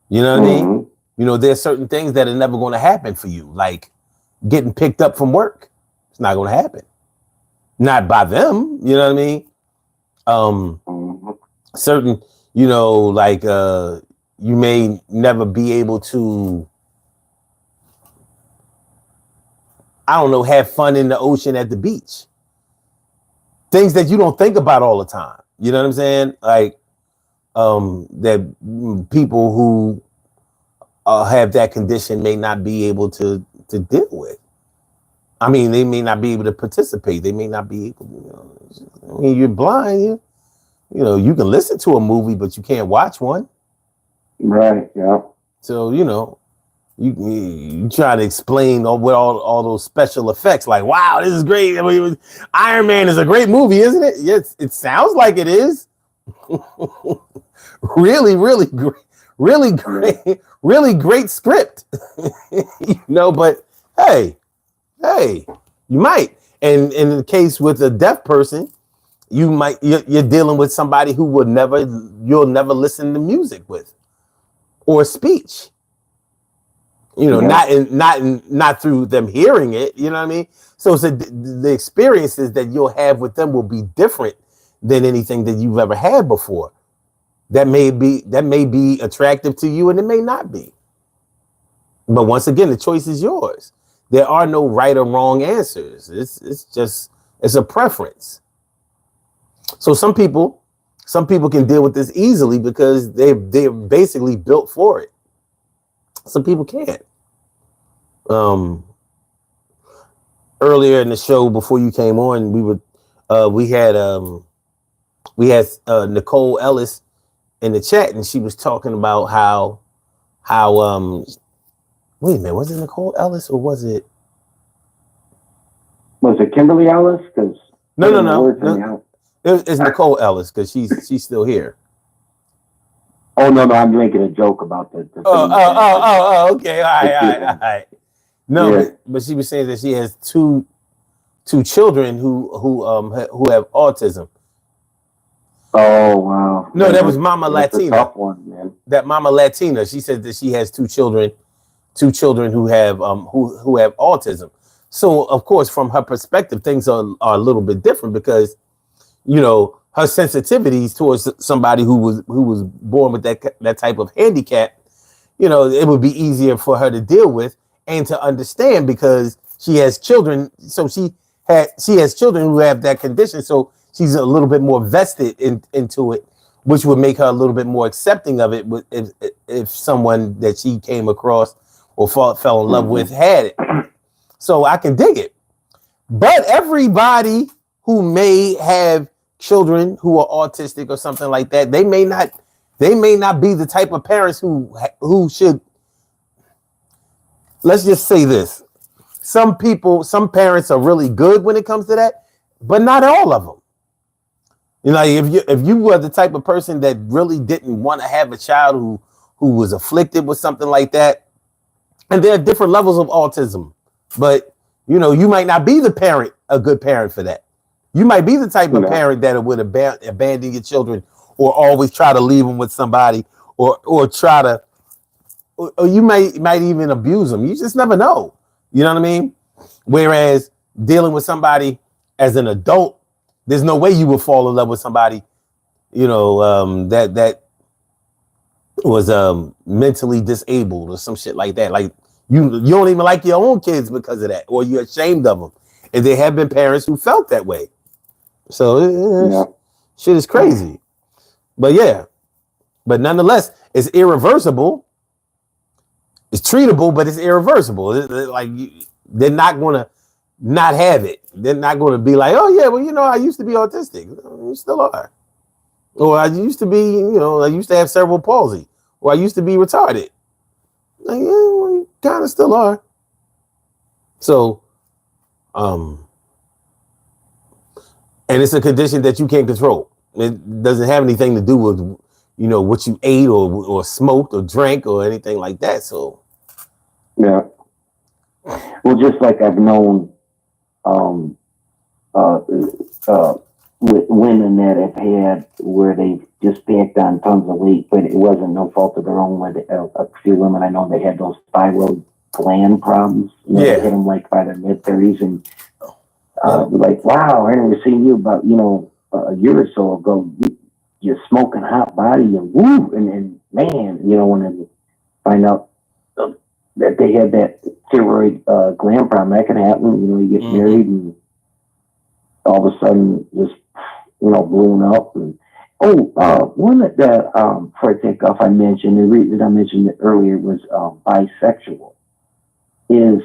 You know what I mean? You know, there's certain things that are never going to happen for you, like getting picked up from work. It's not going to happen. Not by them. You know what I mean? Certain, you know, like you may never be able to, I don't know, have fun in the ocean at the beach. Things that you don't think about all the time. You know what I'm saying? Like that people who have that condition may not be able to deal with. I mean, they may not be able to participate. They may not be able to, you know, I mean, you're blind. You know, you can listen to a movie, but you can't watch one. Right, yeah. So, you know, you try to explain all those special effects, like, wow, this is great. I mean, Iron Man is a great movie, isn't it? Yes, it sounds like it is. Really, really great, really great script. You know, but hey, you might. And in the case with a deaf person, you're dealing with somebody who you'll never listen to music with or speech. You know, not through them hearing it, you know what I mean? So the experiences that you'll have with them will be different than anything that you've ever had before. That may be attractive to you, and it may not be. But once again, the choice is yours. There are no right or wrong answers. It's a preference. So some people can deal with this easily because they're basically built for it. Some people can't. Earlier in the show, before you came on, we had Nicole Ellis in the chat, and she was talking about how wait a minute, was it Nicole Ellis or was it Kimberly Ellis? Because no. It's Nicole Ellis because she's still here. Oh no, I'm making a joke about the Okay, all right. No, but she was saying that she has two children who have autism. Oh wow! No, that was Mama Latina. A tough one, man. That Mama Latina. She said that she has two children who have autism. So of course, from her perspective, things are a little bit different because, you know, her sensitivities towards somebody who was born with that type of handicap, you know, it would be easier for her to deal with and to understand because she has children. So she has children who have that condition. So she's a little bit more vested into it, which would make her a little bit more accepting of it if someone that she came across or fell in love with had it. So I can dig it. But everybody who may have children who are autistic or something like that, they may not be the type of parents who should. Let's just say this. Some parents are really good when it comes to that, but not all of them. You know, if you were the type of person that really didn't want to have a child who was afflicted with something like that, and there are different levels of autism, but you know, you might not be the parent a good parent for that. You might be the type of Yeah. parent that would abandon your children or always try to leave them with somebody or try to, or you might even abuse them. You just never know. You know what I mean? Whereas dealing with somebody as an adult, there's no way you would fall in love with somebody, that was mentally disabled or some shit like that. Like you don't even like your own kids because of that, or you're ashamed of them. And there have been parents who felt that way. So shit is crazy. But yeah, but nonetheless, it's irreversible. It's treatable, but it's irreversible. They're not going to not have it. They're not going to be like, oh yeah, well, I used to be autistic. You still are. Or I used to be, I used to have cerebral palsy. Or I used to be retarded. Like, yeah, well, you kind of still are. So, and it's a condition that you can't control. It doesn't have anything to do with, what you ate or smoked or drank or anything like that. So, yeah. Well, just like I've known, with women that have had where they've just packed on tons of weight, but it wasn't no fault of their own. With a few women I know, they had those thyroid gland problems. They hit them like by their mid-30s, and like, wow, I never seen you about a year or so ago. You're smoking hot body, and woo, and man, when they find out that they had that thyroid gland problem, that can happen. You get married and all of a sudden just blown up. And one that before I take off, I mentioned the reason I mentioned it earlier was bisexual. Is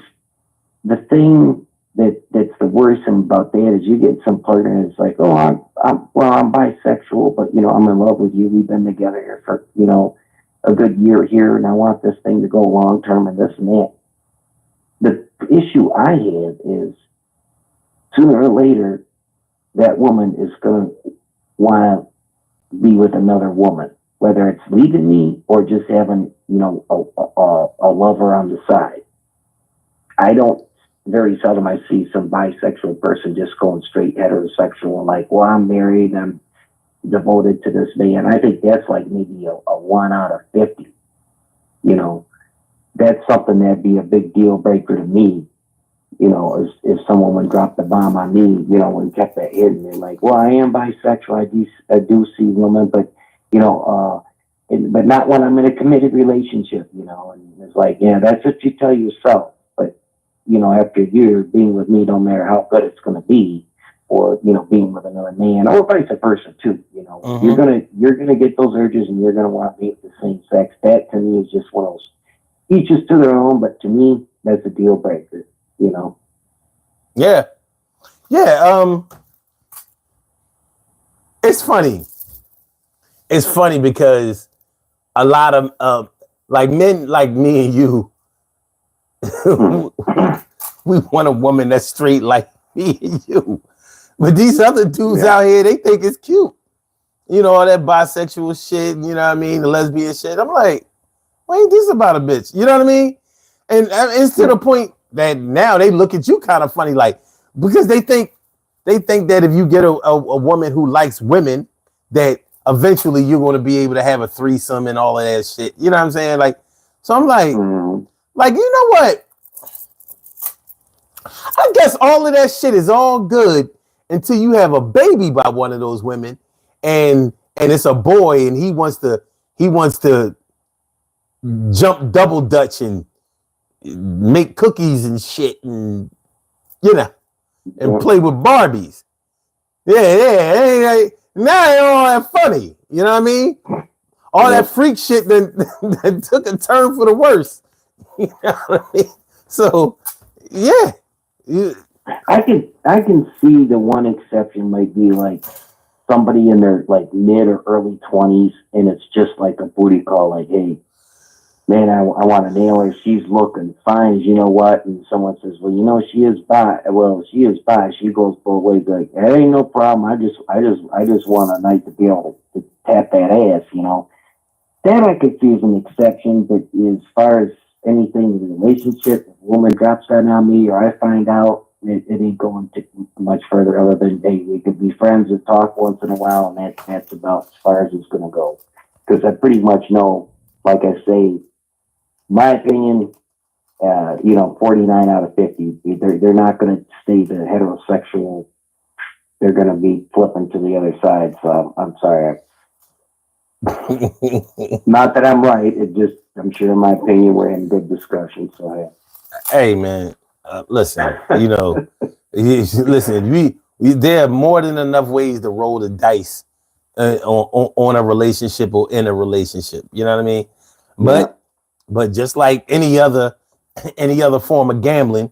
the thing that's the worrisome about that is you get some partner and it's like, oh, I'm bisexual, but I'm in love with you. We've been together here for a good year here, and I want this thing to go long term and this and that. The issue I have is sooner or later that woman is going to want to be with another woman, whether it's leaving me or just having a lover on the side. I don't. Very seldom I see some bisexual person just going straight heterosexual and like, well, I'm married, I'm devoted to this man. I think that's like maybe a 1 out of 50. That's something that'd be a big deal breaker to me. If someone would drop the bomb on me, and kept that hidden. They're like, well, I am bisexual. I do see women, but but not when I'm in a committed relationship. And it's like, yeah, that's what you tell yourself. After a year being with me, don't matter how good it's going to be, or being with another man, or vice versa too. You're gonna get those urges, and you're gonna want to be with the same sex. That to me is just one of those. Each is to their own, but to me, that's a deal breaker. Yeah. It's funny. It's funny because a lot of like men like me and you. We want a woman that's straight like me and you. But these other dudes out here, they think it's cute. All that bisexual shit, you know what I mean? The lesbian shit. I'm like, what ain't this about a bitch? You know what I mean? And it's to the point that now they look at you kind of funny, like, because they think that if you get a woman who likes women, that eventually you're going to be able to have a threesome and all of that shit. You know what I'm saying? Like, so I'm like, you know what? I guess all of that shit is all good until you have a baby by one of those women, and it's a boy, and he wants to jump double dutch and make cookies and shit, and play with Barbies. Yeah. Now it's all that funny. You know what I mean? All that freak shit that took a turn for the worse. You know what I mean? So yeah. I can see the one exception might be like somebody in their like mid or early 20s, and it's just like a booty call, like, hey, man, I want to nail her. She's looking fine. You know what? And someone says, well, she is bi. Well, she is bi. She goes both ways. Like, that ain't no problem. I just want a night to be able to tap that ass. That I could see as an exception. But as far as anything in the relationship, if a woman drops that on me, or I find out, it ain't going to much further other than, hey, we could be friends and talk once in a while, and that's about as far as it's going to go. Because I pretty much know, like I say, my opinion, 49 out of 50, they're not going to stay the heterosexual. They're going to be flipping to the other side. So I'm sorry. Not that I'm right. I'm sure in my opinion, we're in good discussion. So hey man, listen, listen, there are more than enough ways to roll the dice on a relationship or in a relationship. You know what I mean? But just like any other form of gambling,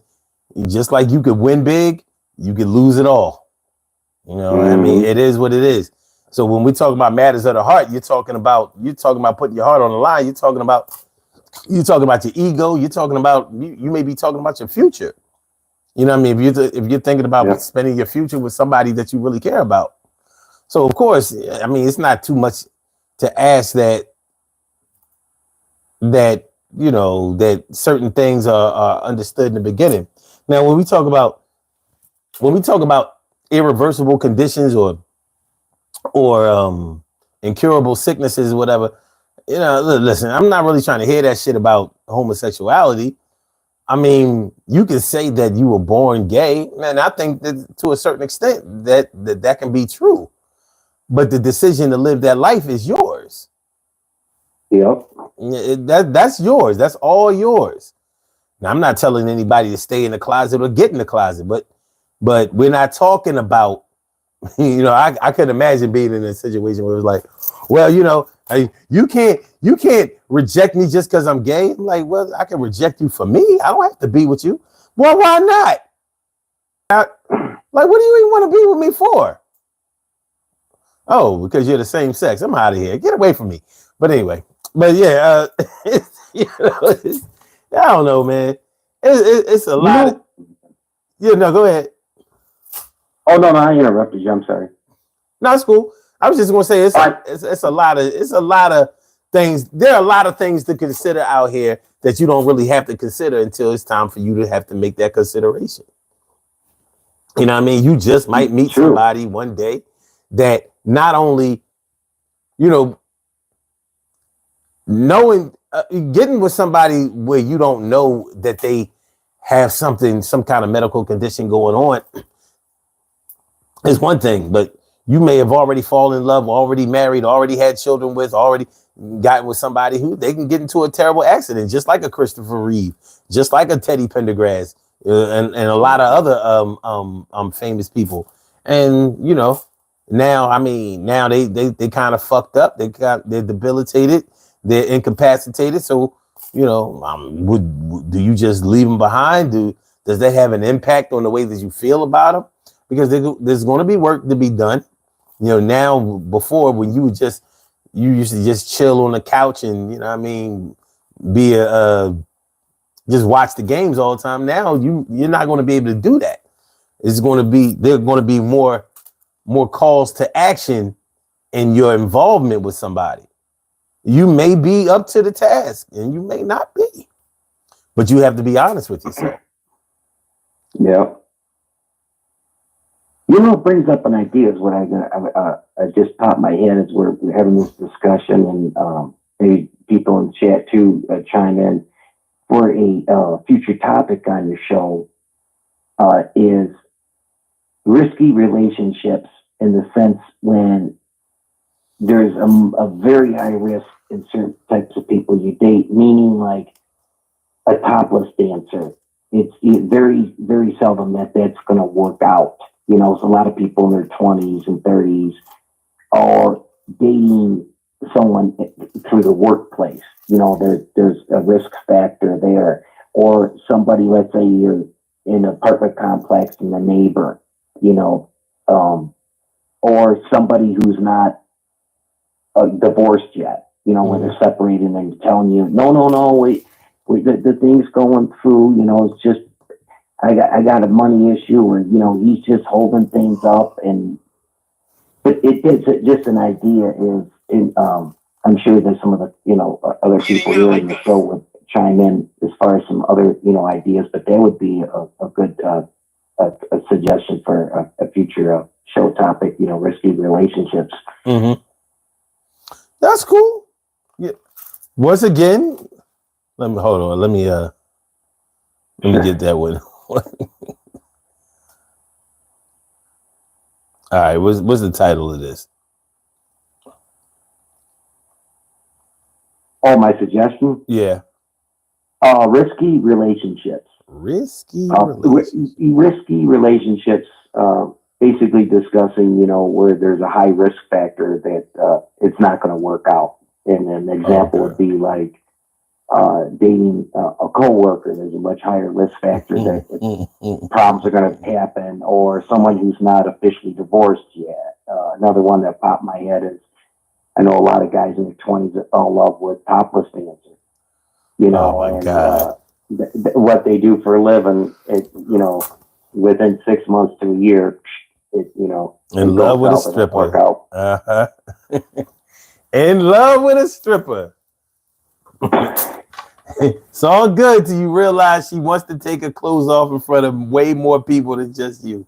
just like you could win big, you could lose it all. I mean, it is what it is. So when we talk about matters of the heart, you're talking about putting your heart on the line. You're talking about your ego. You're talking about you may be talking about your future. You know what I mean? If you're thinking about spending your future with somebody that you really care about. So of course, I mean, it's not too much to ask that certain things are understood in the beginning. Now, when we talk about irreversible conditions or incurable sicknesses or whatever, listen, I'm not really trying to hear that shit about homosexuality. I mean, you can say that you were born gay, man. I think that to a certain extent that can be true, but the decision to live that life is yours. Yep. That's yours. That's all yours. Now, I'm not telling anybody to stay in the closet or get in the closet, but we're not talking about, I could imagine being in a situation where it was like, well, you can't reject me just because I'm gay. I'm like, well, I can reject you for me. I don't have to be with you. Well, why not? Like, what do you even want to be with me for? Oh, because you're the same sex. I'm out of here. Get away from me. But anyway, yeah, I don't know, man. It's a lot. Go ahead. Oh no, I interrupted you. I'm sorry. No, it's cool. I was just gonna say it's a lot of things. There are a lot of things to consider out here that you don't really have to consider until it's time for you to have to make that consideration. You know what I mean? You just might meet somebody one day that not only, getting with somebody where you don't know that they have some kind of medical condition going on is one thing, but you may have already fallen in love, already married, already had children with, already gotten with somebody who they can get into a terrible accident, just like a Christopher Reeve, just like a Teddy Pendergrass, and a lot of other famous people. And now they kind of fucked up. They're debilitated. They're incapacitated. So do you just leave them behind? Does that have an impact on the way that you feel about them? Because there's going to be work to be done. Now, before, when you used to just chill on the couch and be just watch the games all the time. Now you're not going to be able to do that. There are going to be more calls to action in your involvement with somebody. You may be up to the task and you may not be, but you have to be honest with yourself. Yeah. It brings up an idea is what I just popped my head as we're having this discussion, and maybe people in chat too chime in for a future topic on your show is risky relationships, in the sense when there's a very high risk in certain types of people you date, meaning like a topless dancer. It's very, very seldom that's going to work out. It's a lot of people in their 20s and 30s are dating someone through the workplace. There's a risk factor there. Or somebody, let's say you're in an apartment complex and the neighbor, or somebody who's not divorced yet, when they're separating and telling you, no, wait, the thing's going through, it's just, I got a money issue, or he's just holding things up, but it's just an idea. I'm sure there's some of the other people here in the show would chime in as far as some other ideas, but that would be a good a suggestion for a future show topic. Risky relationships. Mm-hmm. That's cool. Yeah. Once again, let me hold on. Let me get that one. All right, what's the title of this? Oh, my suggestion? Yeah. Risky relationships. Risky relationships. Risky relationships, basically discussing, where there's a high risk factor that it's not going to work out. And an example would be like dating a coworker. There's a much higher risk factor that problems are going to happen, or someone who's not officially divorced yet. Another one that popped in my head is, I know a lot of guys in their 20s that fell in love with topless dancers. God. What they do for a living, within 6 months to a year, in love with a stripper. Uh-huh. In love with a stripper. It's all good till you realize she wants to take her clothes off in front of way more people than just you.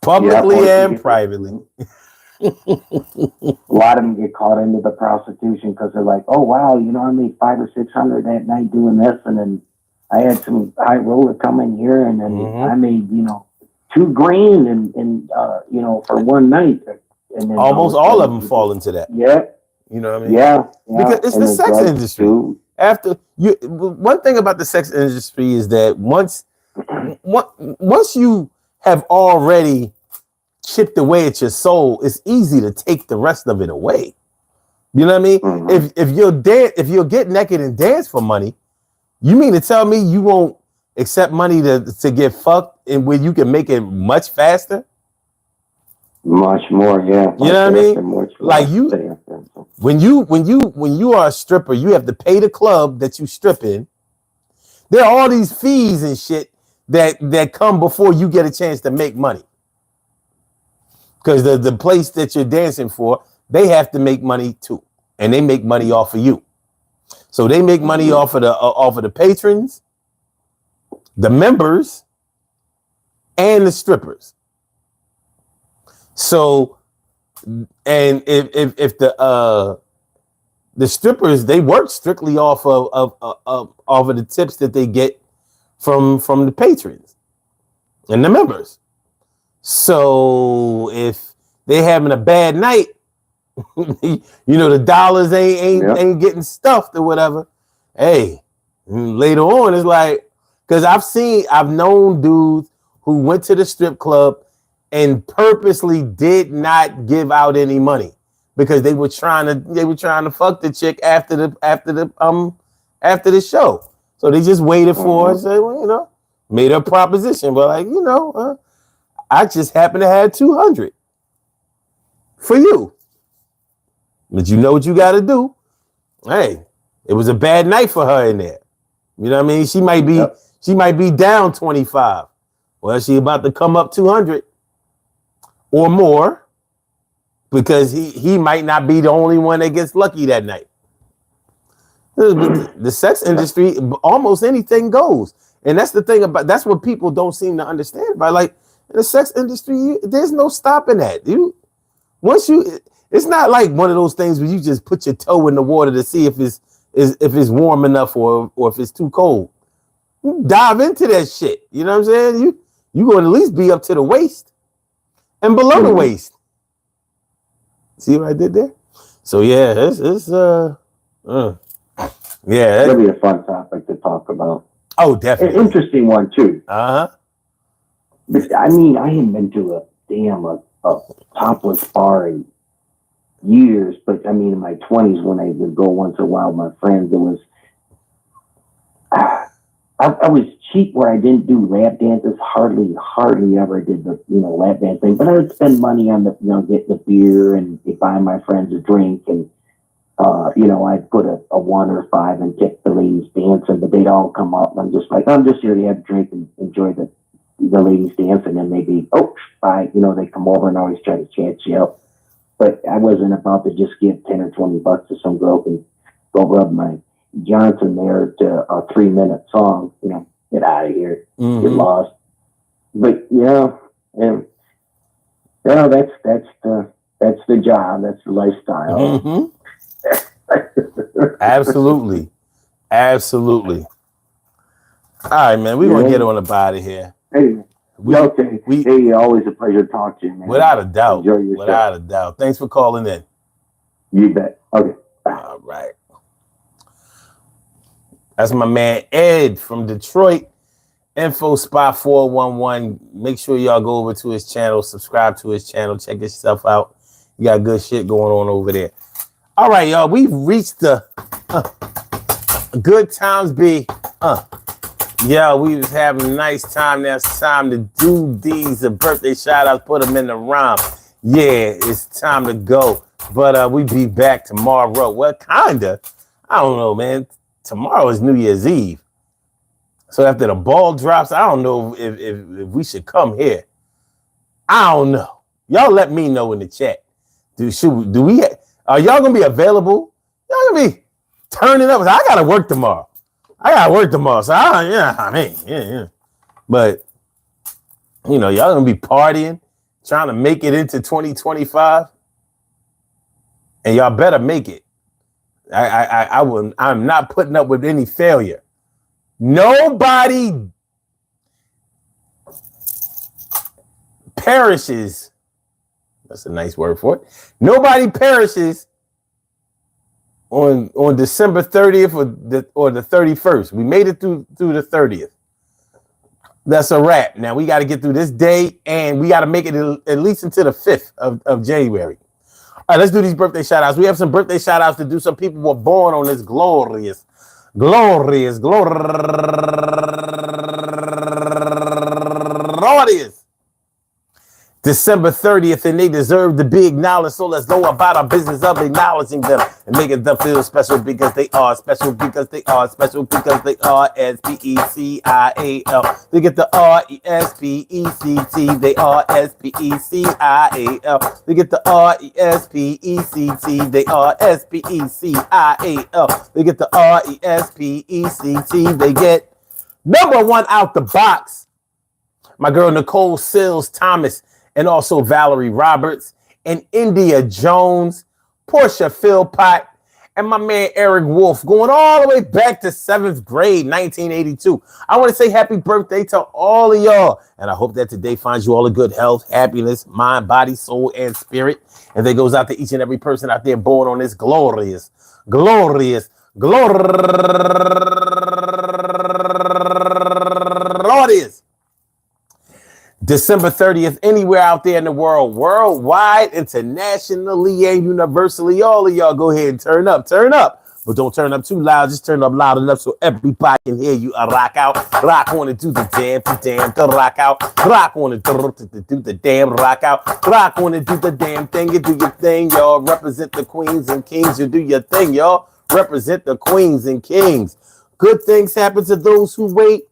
Publicly and privately. A lot of them get caught into the prostitution because they're like, oh wow, I made $500 or $600 that night doing this, and then I had some high roller come in here, and then I made $2,000 and for one night. And then almost all of them fall into that. Yeah, you know what I mean. Yeah. Because it's the sex industry. Too. One thing about the sex industry is that once you have already chipped away at your soul, it's easy to take the rest of it away. You know what I mean? Mm-hmm. If you'll get naked and dance for money, you mean to tell me you won't accept money to get fucked and where you can make it much faster? Much more, yeah. You know what I mean? Like when you are a stripper, you have to pay the club that you strip in. There are all these fees and shit that come before you get a chance to make money. Because the place that you're dancing for, they have to make money too, and they make money off of you. So they make money off of the patrons, the members, and the strippers. So, and if the strippers, they work strictly off of the tips that they get from the patrons and the members. So if they having a bad night, the dollars ain't getting stuffed or whatever. Hey, later on it's like, because I've known dudes who went to the strip club and purposely did not give out any money because they were trying to fuck the chick after the show. So they just waited for her, say, well, made a proposition, but like, I just happen to have 200 for you. But you know what you got to do. Hey, it was a bad night for her in there. You know what I mean? She might be down 25. Well, she about to come up 200 or more because he might not be the only one that gets lucky that night. The sex industry, almost anything goes. And that's the thing that's what people don't seem to understand about. Like, in the sex industry, there's no stopping that. It's not like one of those things where you just put your toe in the water to see if it's warm enough or if it's too cold. You dive into that shit. You know what I'm saying? You going to at least be up to the waist and below the waist. See what I did there? So yeah, that'll be a fun topic to talk about. Oh, definitely. An interesting one too. Uh-huh. But, I mean, I hadn't been to a topless bar in years, but I mean, in my 20s when I would go once in a while with my friends, it was, I was cheap where I didn't do lap dances, hardly ever did the, lap dance thing, but I would spend money on the, get the beer and buy my friends a drink and, I'd put a 1 or 5 and get the ladies dancing, but they'd all come up and I'm just like, I'm just here to have a drink and enjoy the ladies dancing, and maybe, bye, they come over and always try to chat you up. But I wasn't about to just give 10 or 20 bucks to some girl and go rub my Johnson there to a 3-minute song, get out of here, get lost. but and that's the job, that's the lifestyle. Mm-hmm. Absolutely. Absolutely. All right, man. We're going to get on about it here. Hey, hey, always a pleasure to talk to you, man. Without a doubt. Enjoy yourself. Without a doubt. Thanks for calling in. You bet. Okay. All right. That's my man Ed from Detroit. Info Spot 411. Make sure y'all go over to his channel, subscribe to his channel, check his stuff out. You got good shit going on over there. All right, y'all. We've reached the good times be. Yeah, we was having a nice time. Now it's time to do these birthday shout outs, put them in the rhyme. Yeah, it's time to go. But we be back tomorrow. Well, kinda. I don't know, man. Tomorrow is New Year's Eve. So after the ball drops, I don't know if we should come here. I don't know. Y'all let me know in the chat. Are y'all gonna be available? Y'all gonna be turning up? I gotta work tomorrow. So yeah. But y'all gonna be partying, trying to make it into 2025, and y'all better make it. I'm not putting up with any failure. Nobody perishes. That's a nice word for it. Nobody perishes on December 30th or the 31st. We made it through the 30th. That's a wrap. Now we got to get through this day, and we got to make it at least until the 5th of January. All right, let's do these birthday shout outs. We have some birthday shout outs to do. Some people were born on this glorious December 30th, and they deserve to be acknowledged. So let's go about our business of acknowledging them and making them feel special because they are special, because they are special, because they are SPECIAL. They get the RESPECT. They are SPECIAL. They get the RESPECT. They are SPECIAL. They get the RESPECT. They get number one out the box. My girl Nicole Sills Thomas, and also Valerie Roberts, and India Jones, Portia Philpott, and my man Eric Wolf, going all the way back to 7th grade, 1982. I want to say happy birthday to all of y'all, and I hope that today finds you all a good health, happiness, mind, body, soul, and spirit. And that goes out to each and every person out there born on this glorious December 30th, anywhere out there in the world, worldwide, internationally, and universally. All of y'all go ahead and turn up. But don't turn up too loud. Just turn up loud enough so everybody can hear you. Rock out. Rock on and do the damn, rock out. Rock on and do the damn, rock out. Rock on and do the damn thing. You do your thing, y'all. Represent the queens and kings. You do your thing, y'all. Represent the queens and kings. Good things happen to those who wait.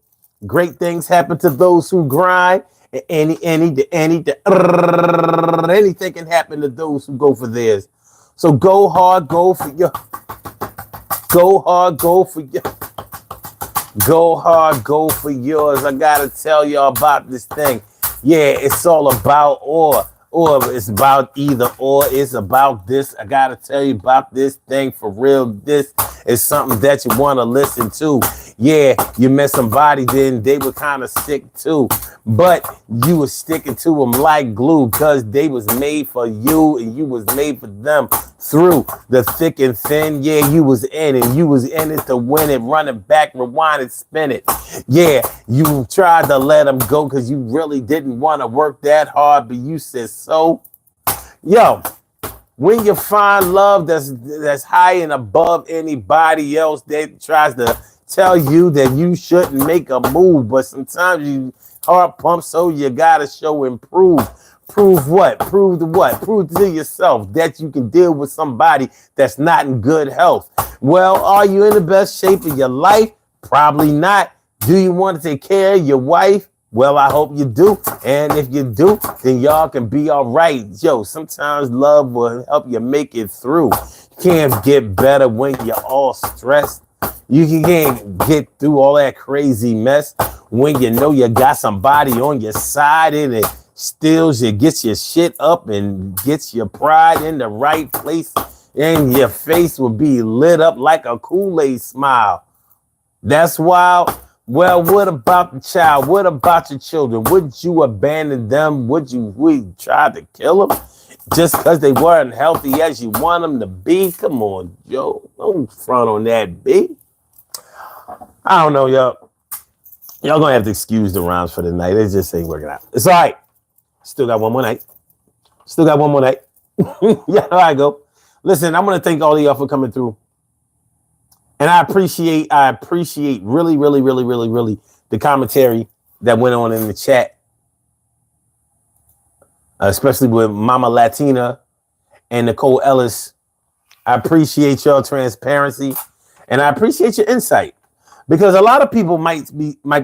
Great things happen to those who grind. Anything can happen to those who go for theirs. So go hard, go for your. Go hard, go for your. Go hard, go for yours. I gotta tell y'all about this thing. Yeah, it's all about or it's about either or. It's about this. I gotta tell you about this thing for real. This is something that you want to listen to. Yeah, you met somebody, then they were kind of sick too. But you was sticking to them like glue because they was made for you and you was made for them through the thick and thin. Yeah, you was in it. You was in it to win it. Run it back, rewind it, spin it. Yeah, you tried to let them go because you really didn't want to work that hard, but you said so. Yo, when you find love that's high and above anybody else that tries to tell you that you shouldn't make a move, but sometimes you heart pump, so you gotta show and prove. Prove what? Prove to what? Prove to yourself that you can deal with somebody that's not in good health. Well, are you in the best shape of your life? Probably not. Do you want to take care of your wife? Well, I hope you do. And if you do, then y'all can be all right. Yo, sometimes love will help you make it through. You can't get better when you're all stressed. You can't get through all that crazy mess when you know you got somebody on your side and it steals you, gets your shit up and gets your pride in the right place, and your face will be lit up like a Kool-Aid smile. That's wild. Well, what about the child? What about your children? Would you abandon them? Would you try to kill them just because they weren't healthy as you want them to be? Come on, Joe. Don't front on that, B. I don't know, y'all. Y'all gonna have to excuse the rhymes for the night. It just ain't working out. It's all right. Still got one more night. Yeah, all right, go. Listen, I'm gonna thank all of y'all for coming through. And I appreciate really, really, really, really, really the commentary that went on in the chat, especially with Mama Latina and Nicole Ellis. I appreciate your transparency and I appreciate your insight, because a lot of people might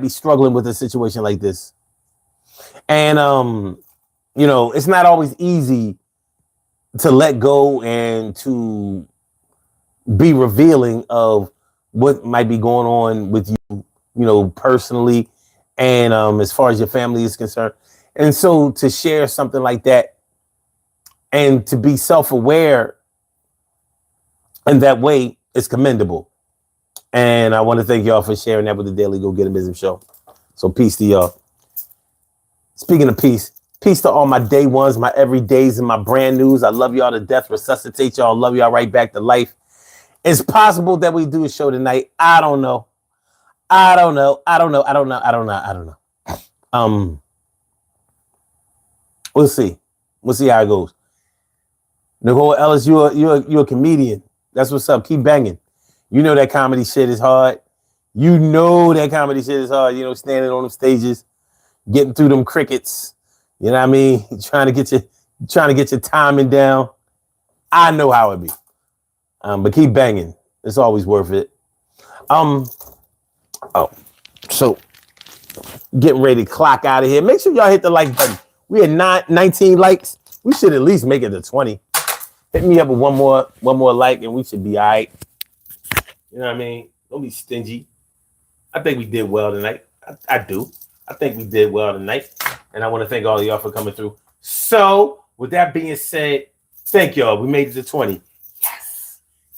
be struggling with a situation like this. And it's not always easy to let go and to be revealing of what might be going on with you, personally, and as far as your family is concerned. And so to share something like that and to be self-aware in that way is commendable. And I want to thank y'all for sharing that with the Daily Go Get 'Em Business Show. So peace to y'all. Speaking of peace to all my day ones, my everydays, and my brand news. I love y'all to death. Resuscitate y'all. Love y'all right back to life. It's possible that we do a show tonight. I don't know. We'll see. We'll see how it goes. Nicole Ellis, you're a comedian. That's what's up. Keep banging. You know that comedy shit is hard. Standing on them stages, getting through them crickets. You know what I mean? Trying to get your timing down. I know how it be. But keep banging. It's always worth it. So getting ready to clock out of here. Make sure y'all hit the like button. We had 19 likes. We should at least make it to 20. Hit me up with one more like and we should be all right. You know what I mean? Don't be stingy. I think we did well tonight. I do. I think we did well tonight. And I want to thank all of y'all for coming through. So with that being said, thank y'all. We made it to 20.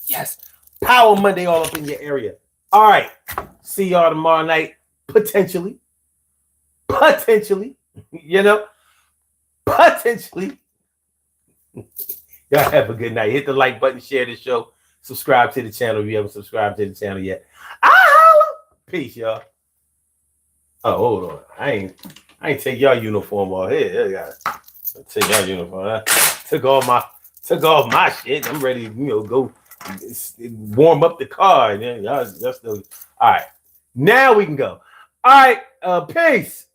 Yes. Power Monday all up in your area. All right. See y'all tomorrow night. Potentially. Potentially. Y'all have a good night. Hit the like button, share the show, subscribe to the channel if you haven't subscribed to the channel yet. Peace, y'all. Oh, hold on. I ain't take y'all uniform off here. Take y'all uniform. I took off my shit. I'm ready to go warm up the car. Y'all still all right. Now we can go. All right. Peace.